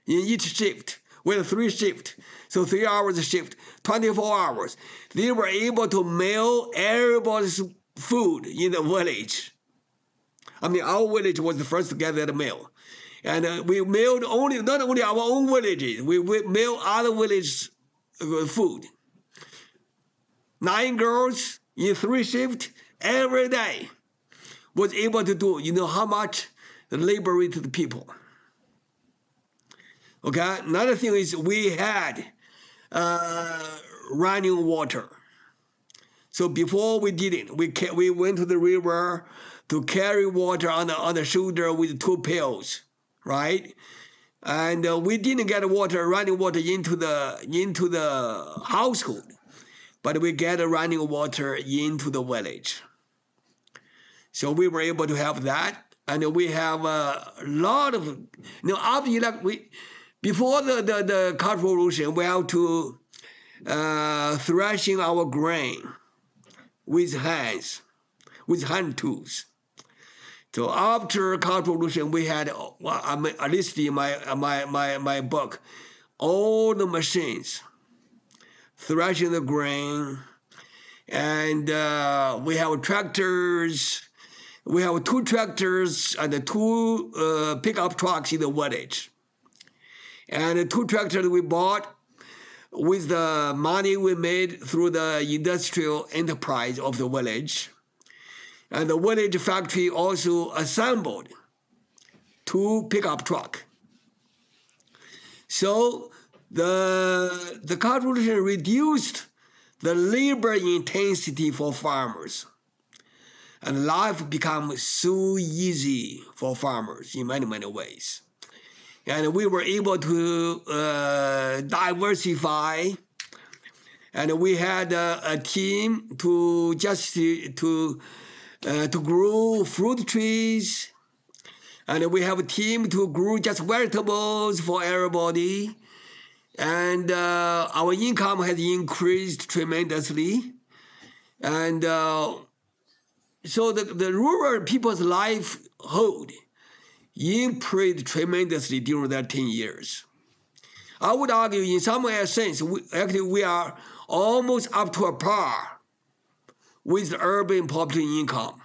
in each shift, with 3 shifts. So 3 hours a shift, 24 hours. They were able to mill everybody's food in the village. I mean, our village was the first to get that mill. And we milled not only our own villages, we milled other villages' food. 9 girls in 3 shifts every day was able to do, you know how much? The liberated people. Okay, another thing is we had running water. So before we did it, we went to the river to carry water on the shoulder with 2 pails, right? And we didn't get running water into the household, but we get running water into the village. So we were able to have that, and we have a lot of, you know, after before the Cultural Revolution, we have to threshing our grain with hands, with hand tools. So after Cultural Revolution, we had, at least in my book, all the machines threshing the grain, and we have tractors. We have 2 tractors and 2 pickup trucks in the village. And the 2 tractors we bought with the money we made through the industrial enterprise of the village. And the village factory also assembled 2 pickup trucks. So the Cultural Revolution reduced the labor intensity for farmers. And life becomes so easy for farmers in many, many ways. And we were able to diversify. And we had a team to grow fruit trees. And we have a team to grow just vegetables for everybody. And our income has increased tremendously. And so the rural people's livelihood improved tremendously during that 10 years. I would argue in some sense, we are almost up to a par with the urban population income.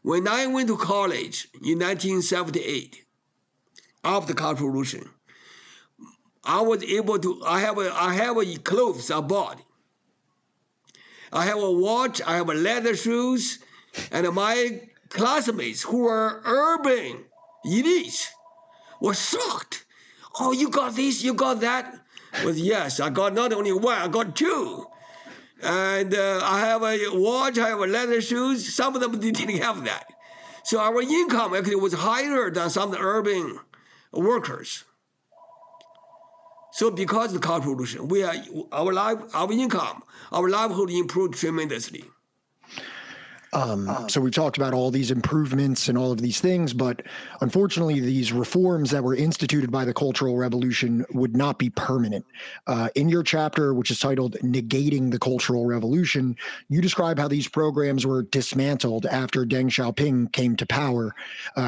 When I went to college in 1978, after the Cultural Revolution, I was able to, I have a clothes I bought. I have a watch, I have a leather shoes, and my classmates who were urban elites were shocked. Oh, you got this, you got that? Well, yes, I got not only one, I got two. And I have a watch, I have a leather shoes. Some of them didn't have that. So our income actually was higher than some of the urban workers. So because of the Cultural Revolution, our income, our livelihood improved tremendously. So we've talked about all these improvements and all of these things, but unfortunately, these reforms that were instituted by the Cultural Revolution would not be permanent. In your chapter, which is titled Negating the Cultural Revolution, you describe how these programs were dismantled after Deng Xiaoping came to power.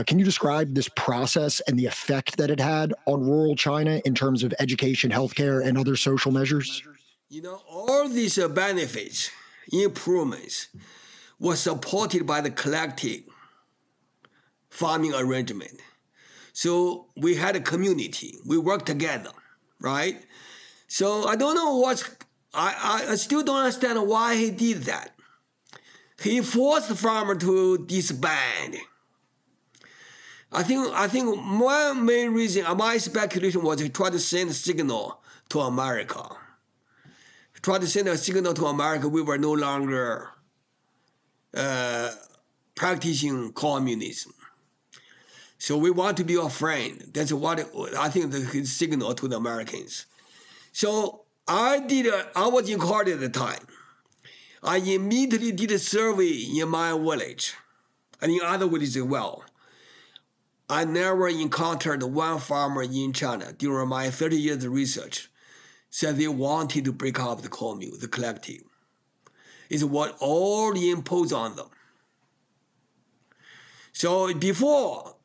Can you describe this process and the effect that it had on rural China in terms of education, healthcare, and other social measures? All these benefits, improvements, was supported by the collective farming arrangement. So we had a community. We worked together, right? So I don't know I still don't understand why he did that. He forced the farmer to disband. I think one main reason, my speculation was he tried to send a signal to America. He tried to send a signal to America we were no longer practicing communism. So we want to be your friend. That's what I think his signal to the Americans. So I was in college at the time. I immediately did a survey in my village and in other villages as well. I never encountered one farmer in China during my 30 years of research said they wanted to break up the commune, the collective. It's what all imposed on them. So before,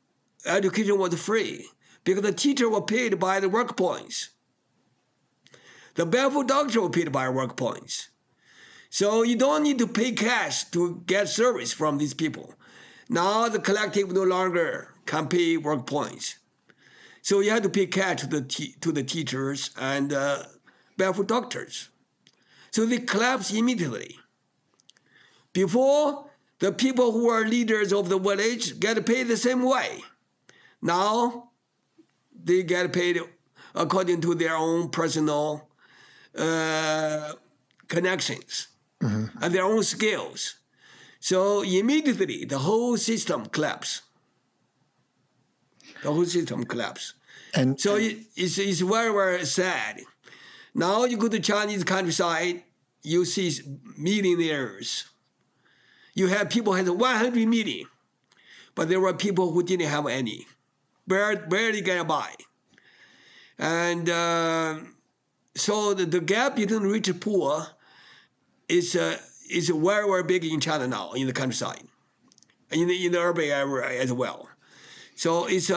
education was free because the teacher was paid by the work points. The barefoot doctor was paid by work points. So you don't need to pay cash to get service from these people. Now the collective no longer can pay work points. So you have to pay cash to the teachers and barefoot doctors. So they collapsed immediately. Before, the people who are leaders of the village get paid the same way. Now, they get paid according to their own personal connections and their own skills. So immediately, the whole system collapsed. And so it's very, very sad. Now you go to Chinese countryside, you see millionaires. You have people who had 100 million, but there were people who didn't have any, barely get by. And so the gap between rich and poor is very, very big in China now, in the countryside, in the urban area as well. So it's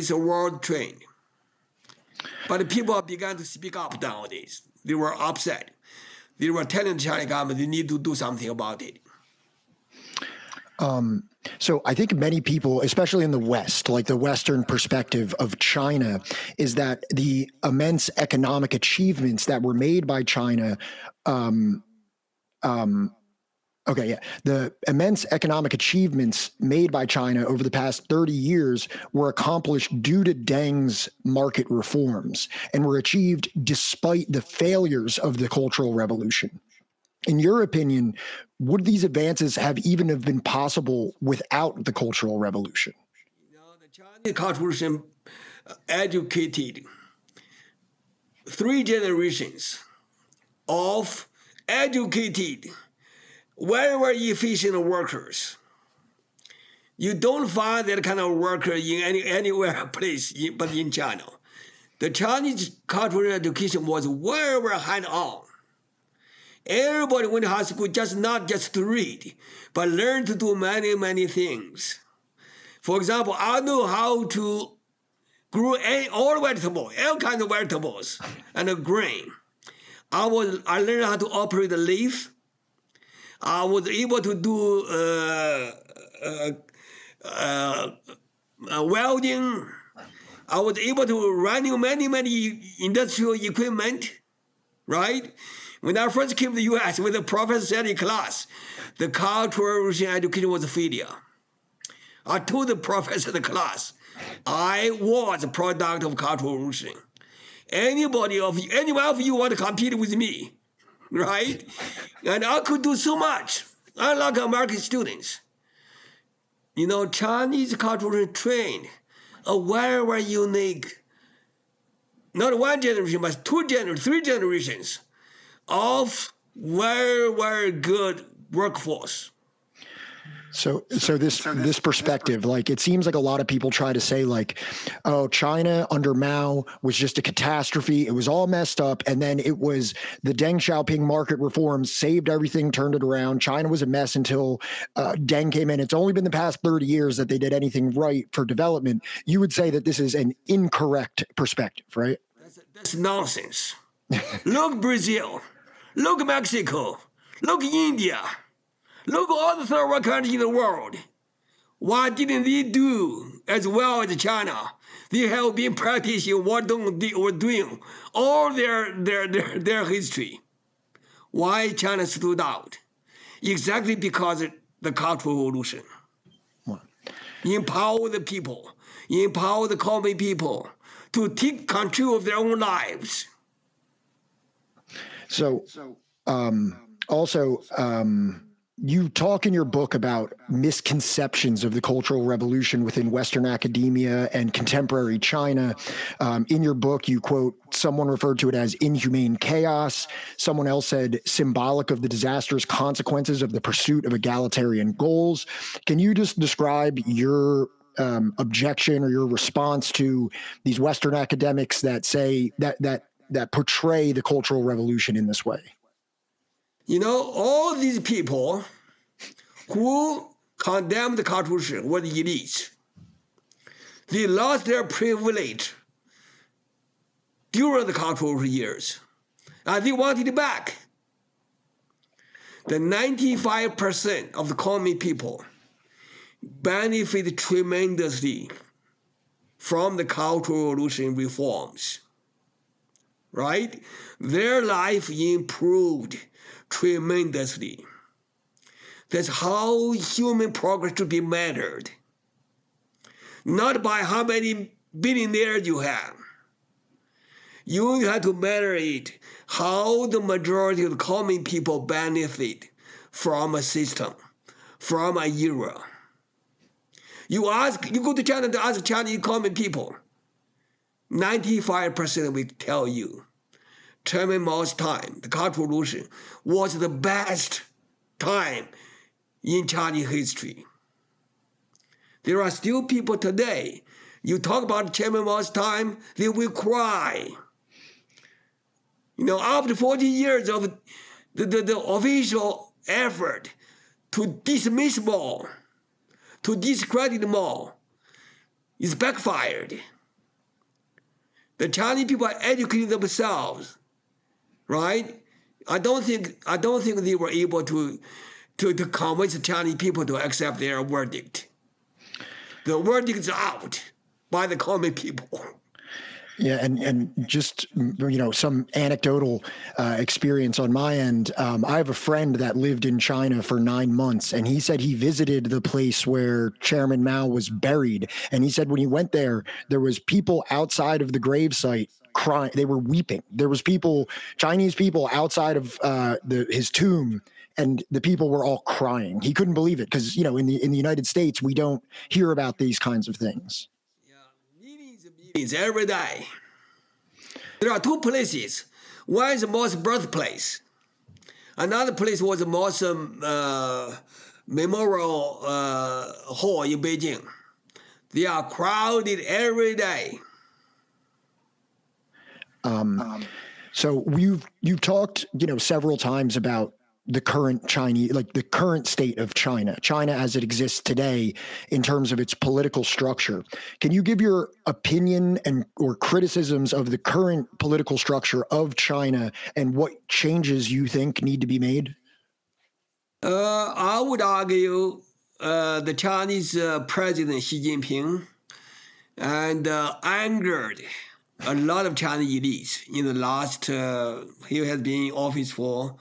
a world trend. But the people have begun to speak up nowadays. They were upset. They were telling the Chinese government they need to do something about it. So I think many people, especially in the West, like the Western perspective of China, is that the immense economic achievements that were made by China, the immense economic achievements made by China over the past 30 years were accomplished due to Deng's market reforms and were achieved despite the failures of the Cultural Revolution. In your opinion, would these advances have been possible without the Cultural Revolution? The Chinese Cultural Revolution educated 3 generations of educated, very, very efficient workers. You don't find that kind of worker in anywhere place but in China. The Chinese cultural education was very, very hand-on. Everybody went to high school not just to read, but learn to do many, many things. For example, I know how to grew all vegetables, all kinds of vegetables and grain. I learned how to operate the leaf. I was able to do welding. I was able to run many industrial equipment, right? When I first came to the U.S., when the professor said in class, the Cultural Revolution education was a failure. I told the professor in the class, I was a product of Cultural Revolution. Any one of you want to compete with me, right? And I could do so much, unlike American students. You know, Chinese cultural trained a very unique, not one generation, but three generations of very good workforce. So this perspective, like it seems like a lot of people try to say like, oh, China under Mao was just a catastrophe. It was all messed up. And then it was the Deng Xiaoping market reforms saved everything, turned it around. China was a mess until Deng came in. It's only been the past 30 years that they did anything right for development. You would say that this is an incorrect perspective, right? That's nonsense. Look Brazil, look Mexico, look India. Look at all the third world countries in the world. Why didn't they do as well as China? They have been practicing what they were doing all their history. Why China stood out? Exactly because of the Cultural Revolution. What? Empower the people, empower the common people to take control of their own lives. So, you talk in your book about misconceptions of the Cultural Revolution within Western academia and contemporary China. In your book, you quote, someone referred to it as inhumane chaos. Someone else said symbolic of the disastrous consequences of the pursuit of egalitarian goals. Can you just describe your objection or your response to these Western academics that say that portray the Cultural Revolution in this way? You know, all these people who condemned the Cultural Revolution were the elites. They lost their privilege during the Cultural Revolution years, and they wanted it back. The 95% of the common people benefited tremendously from the Cultural Revolution reforms, right? Their life improved tremendously. That's how human progress should be measured. Not by how many billionaires you have. You have to measure it how the majority of the common people benefit from a system, from an era. You go to China to ask Chinese common people, 95% will tell you Chairman Mao's time, the Cultural Revolution, was the best time in Chinese history. There are still people today, you talk about Chairman Mao's time, they will cry. You know, after 40 years of the official effort to dismiss Mao, to discredit Mao, is backfired. The Chinese people are educating themselves, right? I don't think they were able to convince the Chinese people to accept their verdict. The verdict is out by the common people. Yeah, and just, you know, some anecdotal experience on my end. I have a friend that lived in China for 9 months, and he said he visited the place where Chairman Mao was buried. And he said when he went there, there was people outside of the gravesite crying. They were weeping. There was Chinese people outside of his tomb, and the people were all crying. He couldn't believe it because, you know, in the United States, we don't hear about these kinds of things. Meetings every day. There are two places. One is Mao's birthplace. Another place was the Mao's memorial hall in Beijing. They are crowded every day. So you've talked, you know, several times about the current Chinese, like the current state of China as it exists today in terms of its political structure. Can you give your opinion and or criticisms of the current political structure of China and what changes you think need to be made? I would argue the Chinese President Xi Jinping and angered a lot of Chinese elites in the last. He has been in office for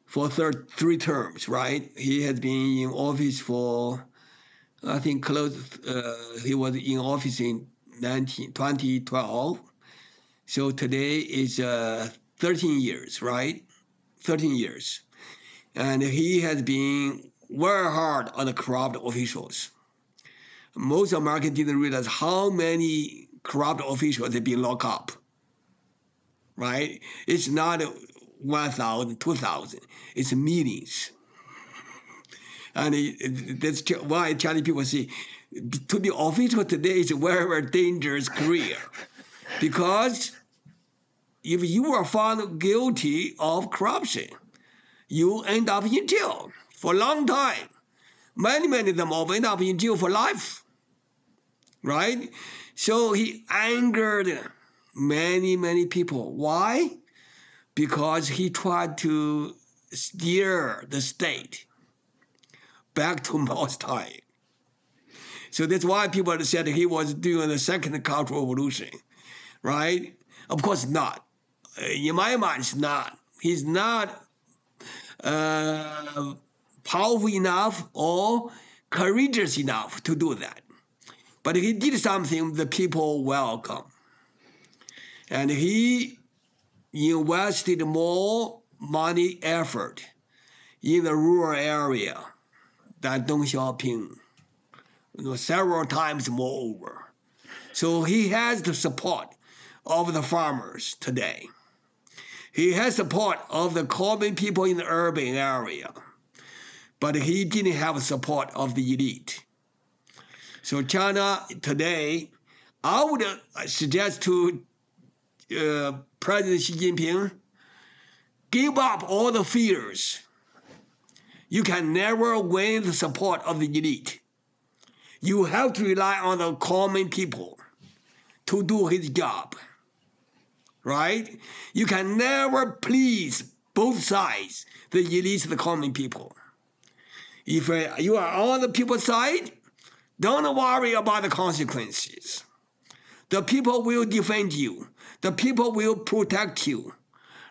3 terms, right? He has been in office for, I think, he was in office in 2012. So today is 13 years, right? 13 years. And he has been very hard on the corrupt officials. Most Americans didn't realize how many corrupt officials have been locked up, right? It's not 1,000, 2,000. It's millions. And that's why Chinese people say to be official today is a very, very dangerous career. Because if you are found guilty of corruption, you end up in jail for a long time. Many of them all end up in jail for life, right? So he angered many people. Why? Because he tried to steer the state back to Mao's time. So that's why people said he was doing the second Cultural Revolution, right? Of course not. In my mind, it's not. He's not powerful enough or courageous enough to do that. But he did something the people welcome. And he invested more money effort in the rural area than Deng Xiaoping, several times moreover. So he has the support of the farmers today. He has support of the common people in the urban area, but he didn't have support of the elite. So China today, I would suggest to President Xi Jinping, give up all the fears. You can never win the support of the elite. You have to rely on the common people to do his job, right? You can never please both sides, the elites and the common people. If you are on the people's side, don't worry about the consequences. The people will defend you. The people will protect you.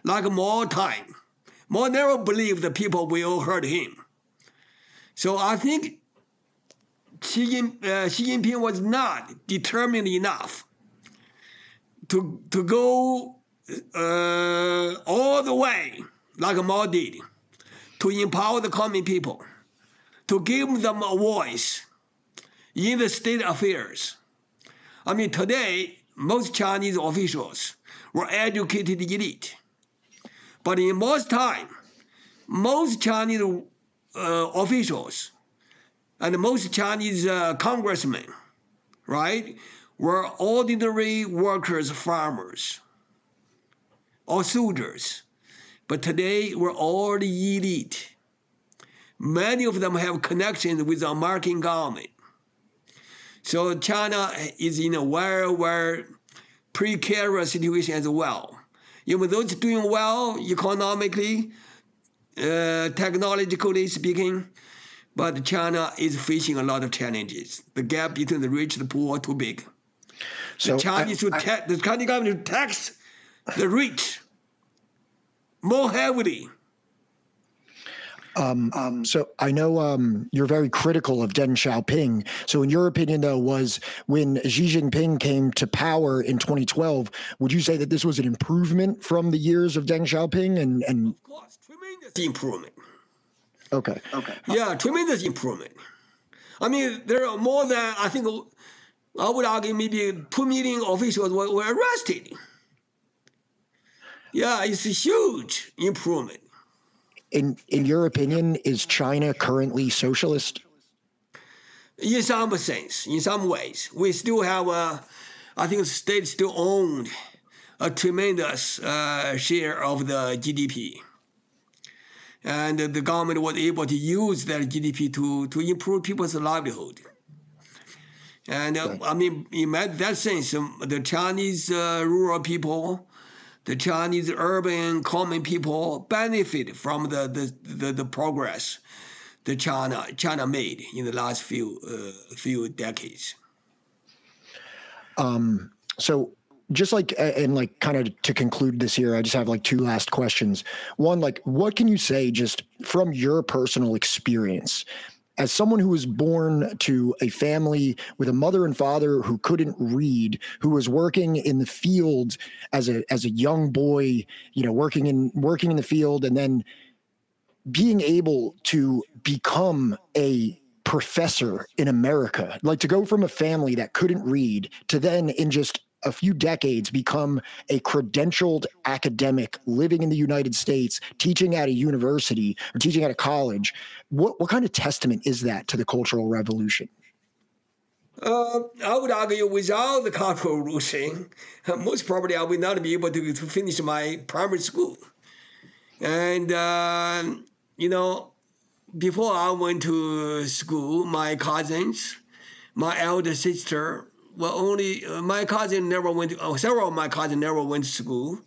Like Mao time. Mao never believed the people will hurt him. So I think Xi Jinping was not determined enough to go all the way, like Mao did, to empower the common people, to give them a voice in the state affairs. I mean, today, most Chinese officials were educated elite. But in Mao's time, most Chinese officials and most Chinese congressmen, right, were ordinary workers, farmers, or soldiers. But today, we're all the elite. Many of them have connections with the American government. So China is in a very, very precarious situation as well. Even those doing well economically, technologically speaking, but China is facing a lot of challenges. The gap between the rich and the poor is too big. So the Chinese government should tax the rich more heavily. So I know you're very critical of Deng Xiaoping. So in your opinion, though, was when Xi Jinping came to power in 2012, would you say that this was an improvement from the years of Deng Xiaoping? And of course, tremendous improvement. Okay. Yeah, tremendous improvement. I mean, there are more than, I think, I would argue maybe 2 million officials were arrested. Yeah, it's a huge improvement. In your opinion, is China currently socialist? In some sense, in some ways. We still have, I think the state still owned a tremendous share of the GDP. and the government was able to use their GDP to improve people's livelihood. And I mean, in that sense, the Chinese rural people, the Chinese urban common people benefit from the progress that China made in the last few decades. So just like, and like kind of to conclude this here, I just have like two last questions. One, like, what can you say just from your personal experience as someone who was born to a family with a mother and father who couldn't read, who was working in the field as a young boy, you know, working in the field, and then being able to become a professor in America, like to go from a family that couldn't read to then in just a few decades become a credentialed academic living in the United States, teaching at a university or teaching at a college. What kind of testament is that to the Cultural Revolution? I would argue without the Cultural Revolution, most probably I would not be able to finish my primary school. And, you know, before I went to school, my cousins, my elder sister, well, only my cousin never went to, several of my cousins never went to school.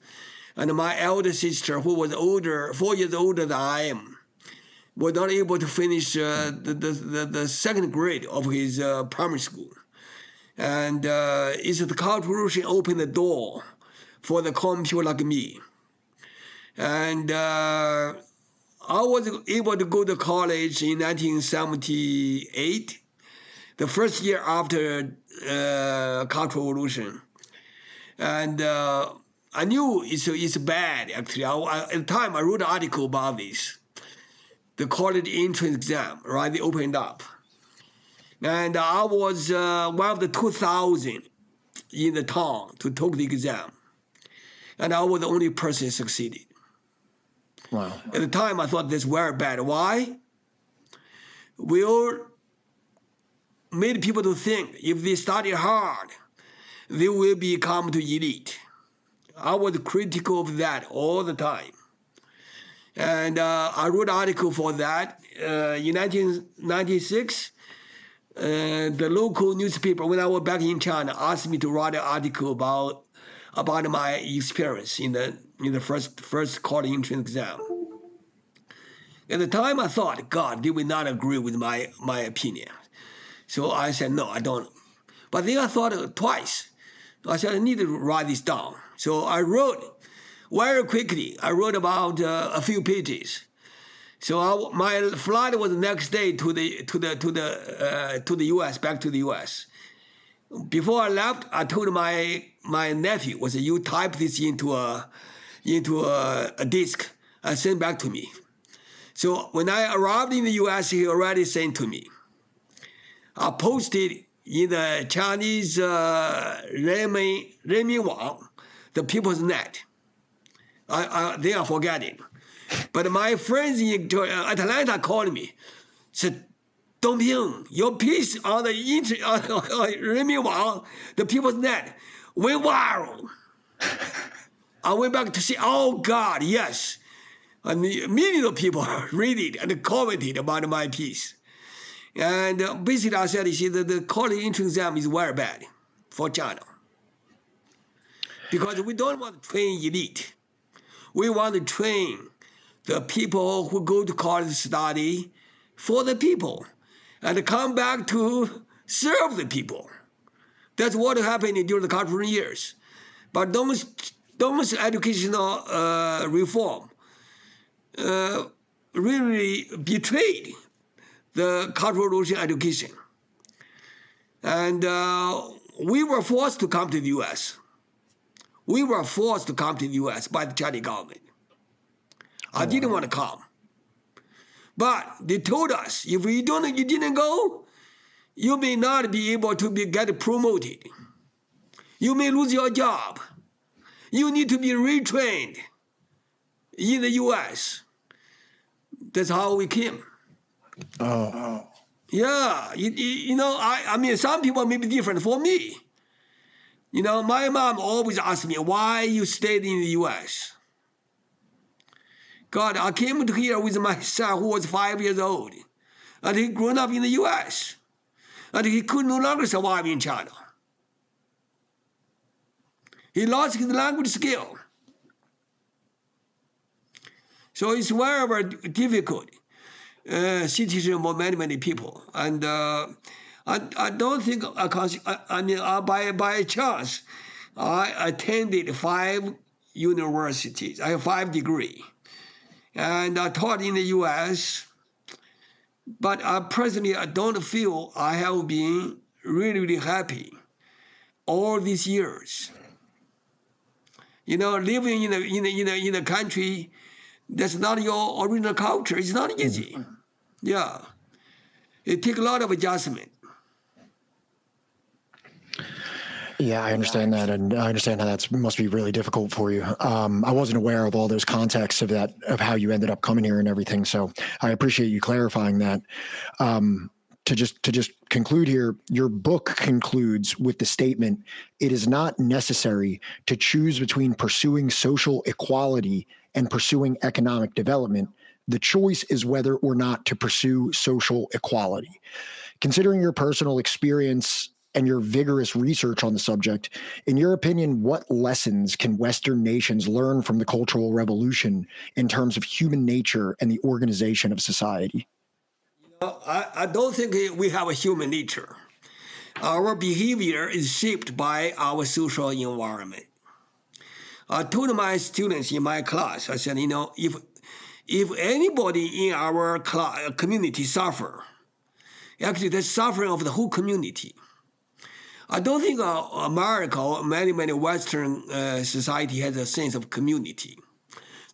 And my elder sister, who was 4 years older than I am, was not able to finish the second grade of his primary school. And it's the Cultural Revolution opened the door for the common people like me. And I was able to go to college in 1978, the first year after Cultural Revolution. And I knew it's bad, actually. At the time, I wrote an article about this. The college entrance exam, right? They opened up. And I was one of the 2,000 in the town to take the exam. And I was the only person who succeeded. Wow. At the time, I thought this very bad. Why? We all made people to think if they study hard, they will become the elite. I was critical of that all the time. And I wrote an article for that. In 1996, the local newspaper, when I was back in China, asked me to write an article about my experience in the first college entrance exam. At the time, I thought, God, they will not agree with my opinion. So I said, no, I don't. But then I thought twice. I said, I need to write this down. So I wrote very quickly. I wrote about a few pages. So my flight was the next day to the U.S., back to the U.S. Before I left, I told my nephew, you type this into a disk and send back to me. So when I arrived in the U.S., he already sent to me. I posted in the Chinese Renmin Wang, the People's Net. They are forgetting. But my friends in Atlanta called me, said, Dongping, your piece on the Renmin Wang, the People's Net, went viral. I went back to see, oh God, yes. And millions of people read it and commented about my piece. And basically I said, you see, the college entrance exam is very bad for China. Because we don't want to train elite. We want to train the people who go to college to study for the people and come back to serve the people. That's what happened during the cultural years. But those educational reform really betrayed the Cultural Revolution education. And we were forced to come to the U.S. We were forced to come to the U.S. by the Chinese government. I didn't want to come. But they told us, if you didn't go, you may not be able to get promoted. You may lose your job. You need to be retrained in the U.S. That's how we came. Oh. Yeah, you know, I mean, some people may be different. For me, you know, my mom always asked me, why you stayed in the U.S.? God, I came to here with my son who was 5 years old, and he grew up in the U.S., and he could no longer survive in China. He lost his language skill. So it's very, very difficult situation for many, many people. And I don't think by chance, I attended 5 universities. I have 5 degrees. And I taught in the U.S., but personally, I don't feel I have been really, really happy all these years. You know, living in a country that's not your original culture, it's not easy. Yeah. It takes a lot of adjustment. Yeah, I understand that, and I understand how that must be really difficult for you. I wasn't aware of all those contexts of how you ended up coming here and everything. So I appreciate you clarifying that. To just conclude here, your book concludes with the statement, "It is not necessary to choose between pursuing social equality and pursuing economic development. The choice is whether or not to pursue social equality." Considering your personal experience and your vigorous research on the subject, in your opinion, what lessons can Western nations learn from the Cultural Revolution in terms of human nature and the organization of society? I don't think we have a human nature. Our behavior is shaped by our social environment. I told my students in my class, I said, if anybody in our community suffer, actually that's suffering of the whole community. I don't think America or many Western society has a sense of community.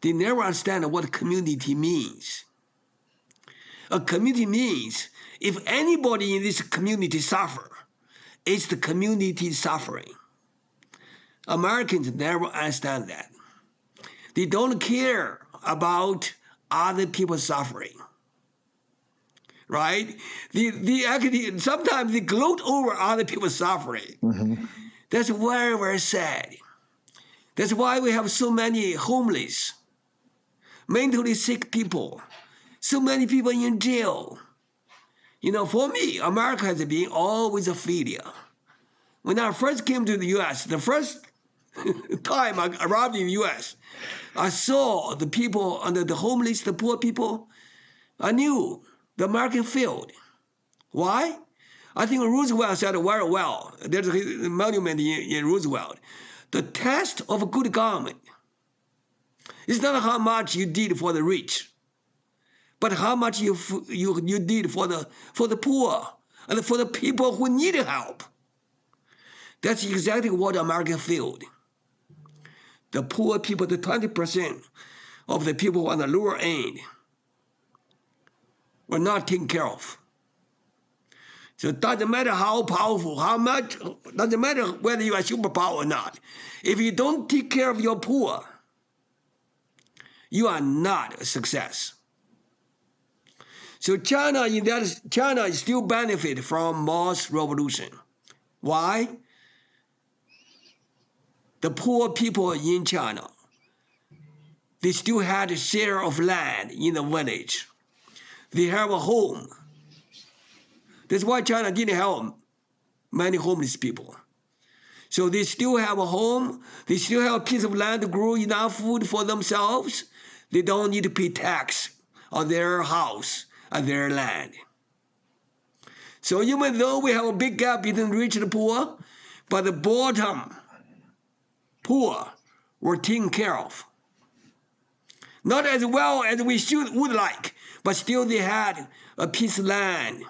They never understand what community means. A community means if anybody in this community suffer, it's the community suffering. Americans never understand that. They don't care about other people suffering. Right? They actually sometimes they gloat over other people's suffering. Mm-hmm. That's very, very sad. That's why we have so many homeless, mentally sick people, so many people in jail. For me, America has been always a failure. When I first came to the U.S., the first time I arrived in the U.S., I saw the people under the homeless, the poor people. I knew the American failed. Why? I think Roosevelt said it very well. There's a monument in Roosevelt. The test of a good government is not how much you did for the rich, but how much you did for the poor and for the people who need help. That's exactly what America failed. The poor people, the 20% of the people on the lower end, were not taken care of. So it doesn't matter how powerful, doesn't matter whether you are superpower or not. If you don't take care of your poor, you are not a success. So China still benefit from mass revolution. Why? The poor people in China, they still had a share of land in the village. They have a home. That's why China didn't have many homeless people. So they still have a home. They still have a piece of land to grow enough food for themselves. They don't need to pay tax on their house and their land. So even though we have a big gap between rich and poor, but the bottom poor were taken care of. Not as well as we would like, but still they had a piece of land,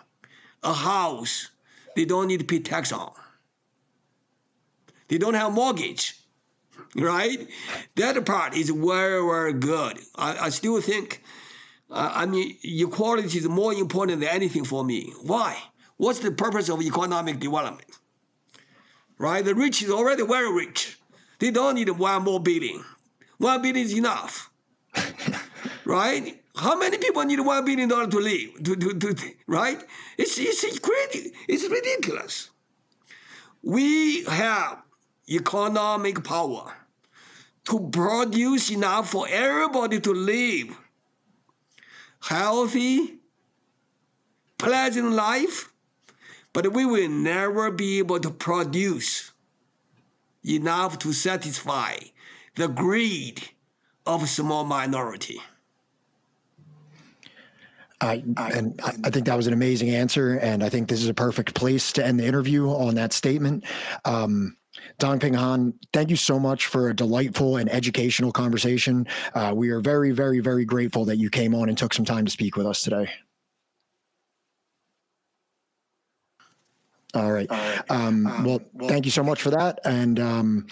a house they don't need to pay tax on. They don't have mortgage, right? That part is very, very good. I still think, equality is more important than anything for me. Why? What's the purpose of economic development? Right? The rich is already very rich. They don't need 1 more billion. 1 billion is enough. Right? How many people need $1 billion to live? Right? It's crazy. It's ridiculous. We have economic power to produce enough for everybody to live healthy, pleasant life, but we will never be able to produce enough to satisfy the greed of a small minority. I think that was an amazing answer, and I think this is a perfect place to end the interview on that statement. Dongping Han, thank you so much for a delightful and educational conversation. We are very, very, very grateful that you came on and took some time to speak with us today. All right. Well, thank you so much for that. And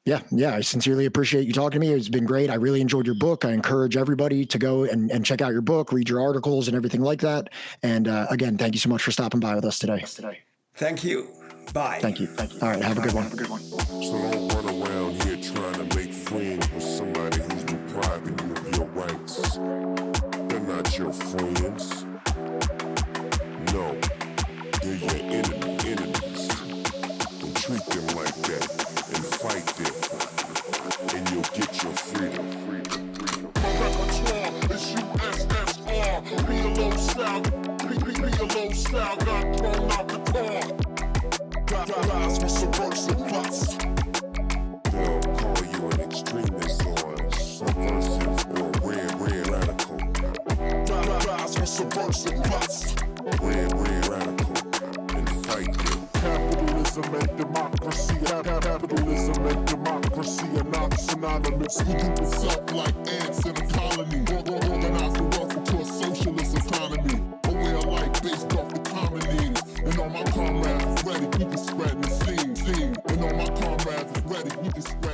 yeah, I sincerely appreciate you talking to me. It's been great. I really enjoyed your book. I encourage everybody to go and check out your book, read your articles and everything like that. And again, thank you so much for stopping by with us today. Thank you. Bye. Thank you. All right. Have a good one. So don't run around here trying to make friends with somebody who's depriving you of your rights. They're not your friends. No, they're your enemies. And treat them like that and fight them, and you'll get your freedom. My repertoire is USSR. Be a low style, be a low style, got thrown out the car. Lies with subversive plots. They'll call you an extremist or subversive or red radical. Lies with subversive plots. Red radical and fight them. Capitalism and democracy. Capitalism and democracy are not synonymous. We group itself like ants in a colony. Organize the wealth into a socialist economy. A way of life based off the common needs. And all my comrades is ready, we can spread the seed. And all my comrades is ready, we can spread